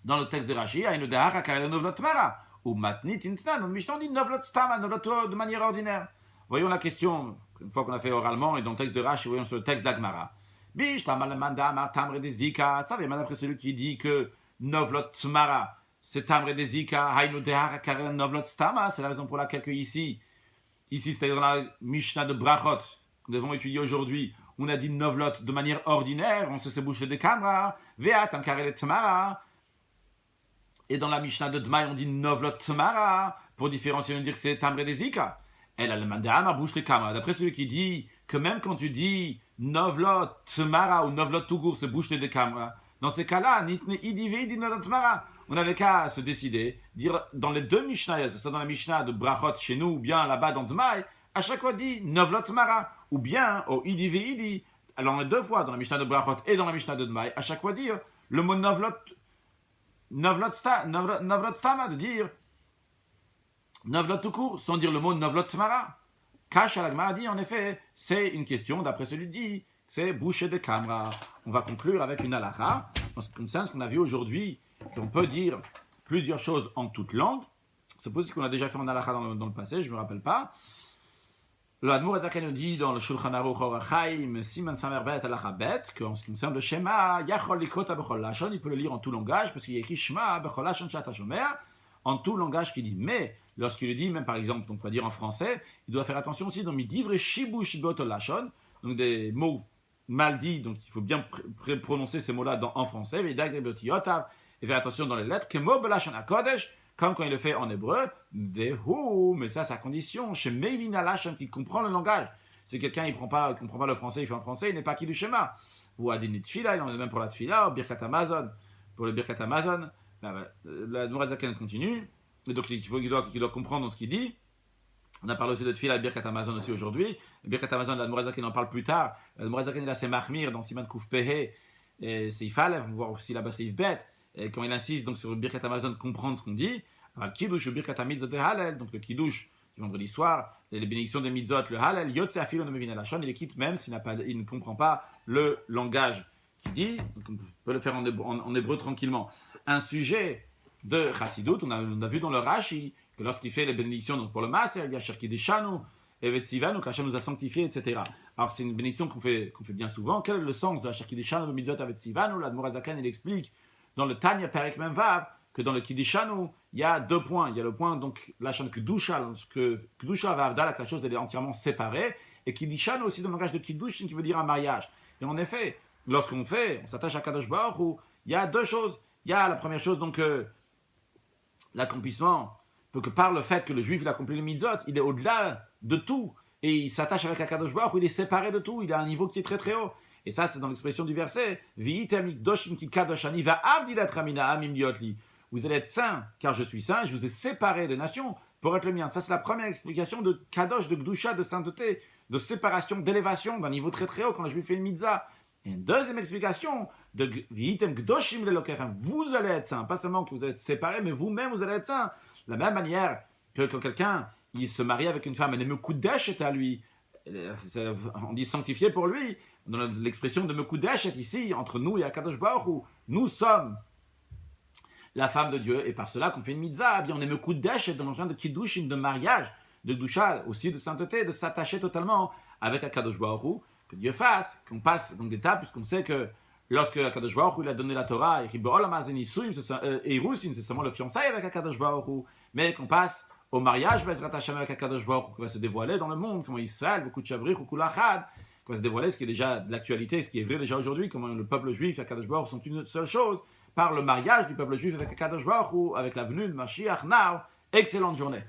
Dans le texte de Rashi, il y a une dehara car elle est Novlot Tmara. Ou Matnit Intna, dans le Mishnah, on dit Novlot Stama, Novlot de manière ordinaire. Voyons la question, une fois qu'on a fait oralement, et dans le texte de Rashi, voyons sur le texte d'Agmara. Bish, Tamre de Zika, ça vient mal après celui qui dit que Novlot Tmara, c'est Tamre de Zika, Hainu dehara car elle est Novlot Stama, c'est la raison pour laquelle ici, c'est dans la Mishnah de Brachot, que nous devons étudier aujourd'hui, on a dit Novlot de manière ordinaire, on se bouche de Kamra, Vea Tamkarele Tmara. Et dans la Mishnah de Dmaï, on dit Novlot Tmara, pour différencier, on dit que c'est Tamre de Zika. Elle a le mandama bouche de Kamra. D'après celui qui dit que même quand tu dis Novlot Tmara ou Novlot Tougour, c'est bouche de Kamra, dans ces cas-là, Nitne Idive dit Novlot Tmara. On n'avait qu'à se décider, dire dans les deux Mishnah, que ce soit dans la Mishnah de Brachot chez nous, ou bien là-bas dans Dmaï, à chaque fois dit Novlot Tmara, ou bien au Idive Idi. Alors, on est deux fois dans la Mishnah de Brachot et dans la Mishnah de Dmaï, à chaque fois dire le mot Novlot Stama, de dire Novlot tout court, sans dire le mot Novlot Tmara. Kash à la Gemara dit, en effet, c'est une question, d'après celui dit, c'est bouche de Kamra. On va conclure avec une halakha, en ce qui concerne ce qu'on a vu aujourd'hui, qu'on peut dire plusieurs choses en toute langue. C'est possible qu'on a déjà fait en halakha dans le passé, je ne me rappelle pas. Le Admour Azaken nous dit dans le Shulchan Aruch Orach Chaim, Siman Samer Bet Halakha Bet, qu'en ce qui concerne le Shema, Yachol Likrota Bechol Lashon, il peut le lire en tout langage, parce qu'il y a écrit Shema Bechol Lashon Shata Shomer, en tout langage qui dit. Mais, lorsqu'il le dit, même par exemple, on peut dire en français, il doit faire attention aussi dans Midivre Shibush Botol Lashon, donc des mots mal dits, donc il faut bien prononcer ces mots-là en français, et faire attention dans les lettres, Kemo Belashon HaKodesh, comme quand il le fait en hébreu, mais ça, c'est à condition, chez Meivina Lashon, qui comprend le langage. Si quelqu'un ne comprend pas le français, il fait en français, il n'est pas qui du schéma. Ou Adinit Tfila, il en est même pour la Tfila, ou Birkat Amazon. Pour le Birkat Amazon, la Nourazaken continue, et donc il doit comprendre ce qu'il dit. On a parlé aussi de Tfila et Birkat Amazon aussi aujourd'hui. Birkat Amazon, la Nourazaken en parle plus tard. La Nourazaken, il a ses Mahmir dans Siman Kouf Pehe, et Seif Alev, on va voir aussi là-bas Seif Bet. Et quand il insiste donc sur le Birkat Amazon, comprendre ce qu'on dit, alors, Kiddush, le Birkat Mitzot de Halel, donc le Kiddush du vendredi soir, les bénédictions des Mitzot, le Halel, Yotze Afilo no Mevina Lashon, il les quitte même s'il ne comprend pas le langage qu'il dit, donc on peut le faire en hébreu tranquillement. Un sujet de Chassidut, on a vu dans le Rashi, que lorsqu'il fait les bénédictions donc pour le Maaser, il y a Cherki Deshanu, Evet Sivan, donc Hachem nous a sanctifiés, etc. Alors c'est une bénédiction qu'on fait bien souvent. Quel est le sens de la Cherki Deshanu, le Mitzot Evet Sivan, où l'Admor Azaken, il explique dans le Tanya Perek Memvav, que dans le Kiddishanu, il y a deux points. Il y a le point, donc, la chaîne Kedusha, que Kedusha va Avdala, que la chose elle est entièrement séparée, et Kiddishanu aussi dans le langage de Kiddush, qui veut dire un mariage. Et en effet, lorsqu'on s'attache à Kadosh Baruch Hu, il y a deux choses. Il y a la première chose, donc, l'accomplissement, que par le fait que le juif il accomplit le mitzvot, il est au-delà de tout, et il s'attache avec Kadosh Baruch Hu, il est séparé de tout, il a un niveau qui est très très haut. Et ça, c'est dans l'expression du verset, vous allez être saints, car je suis saint, je vous ai séparés des nations pour être le mien. Ça, c'est la première explication de Kadosh, de Gdusha, de sainteté, de séparation, d'élévation, d'un niveau très très haut quand le juif fait une mitzvah. Et une deuxième explication de vous allez être saints, pas seulement que vous allez être séparés, mais vous-même vous allez être saints. De la même manière que quand quelqu'un il se marie avec une femme, elle me Kudesh est à lui, on dit sanctifié pour lui. Dans l'expression de Mekudesh est ici, entre nous et Akadosh Baruch Hu, nous sommes la femme de Dieu, et par cela qu'on fait une mitzvah, eh bien on est Mekudesh dans le genre de Kiddushin, de mariage, de Gdusha, aussi de sainteté, de s'attacher totalement avec Akadosh Baruch Hu, que Dieu fasse, qu'on passe donc d'étapes, puisqu'on sait que lorsque Akadosh Baruch Hu il a donné la Torah, et Irusin, c'est seulement le fiançailles avec Akadosh Baruch Hu, mais qu'on passe au mariage, Bezrat Hashem avec Akadosh Baruch Hu, qui va se dévoiler dans le monde, comment Israël, beaucoup de Chavrich, ou Kulachad, qui va se dévoiler, ce qui est déjà de l'actualité, ce qui est vrai déjà aujourd'hui, comment le peuple juif et Akadosh Baruch Hu sont une seule chose, par le mariage du peuple juif avec Akadosh Baruch Hu, avec la venue de Mashiach. Now, excellente journée.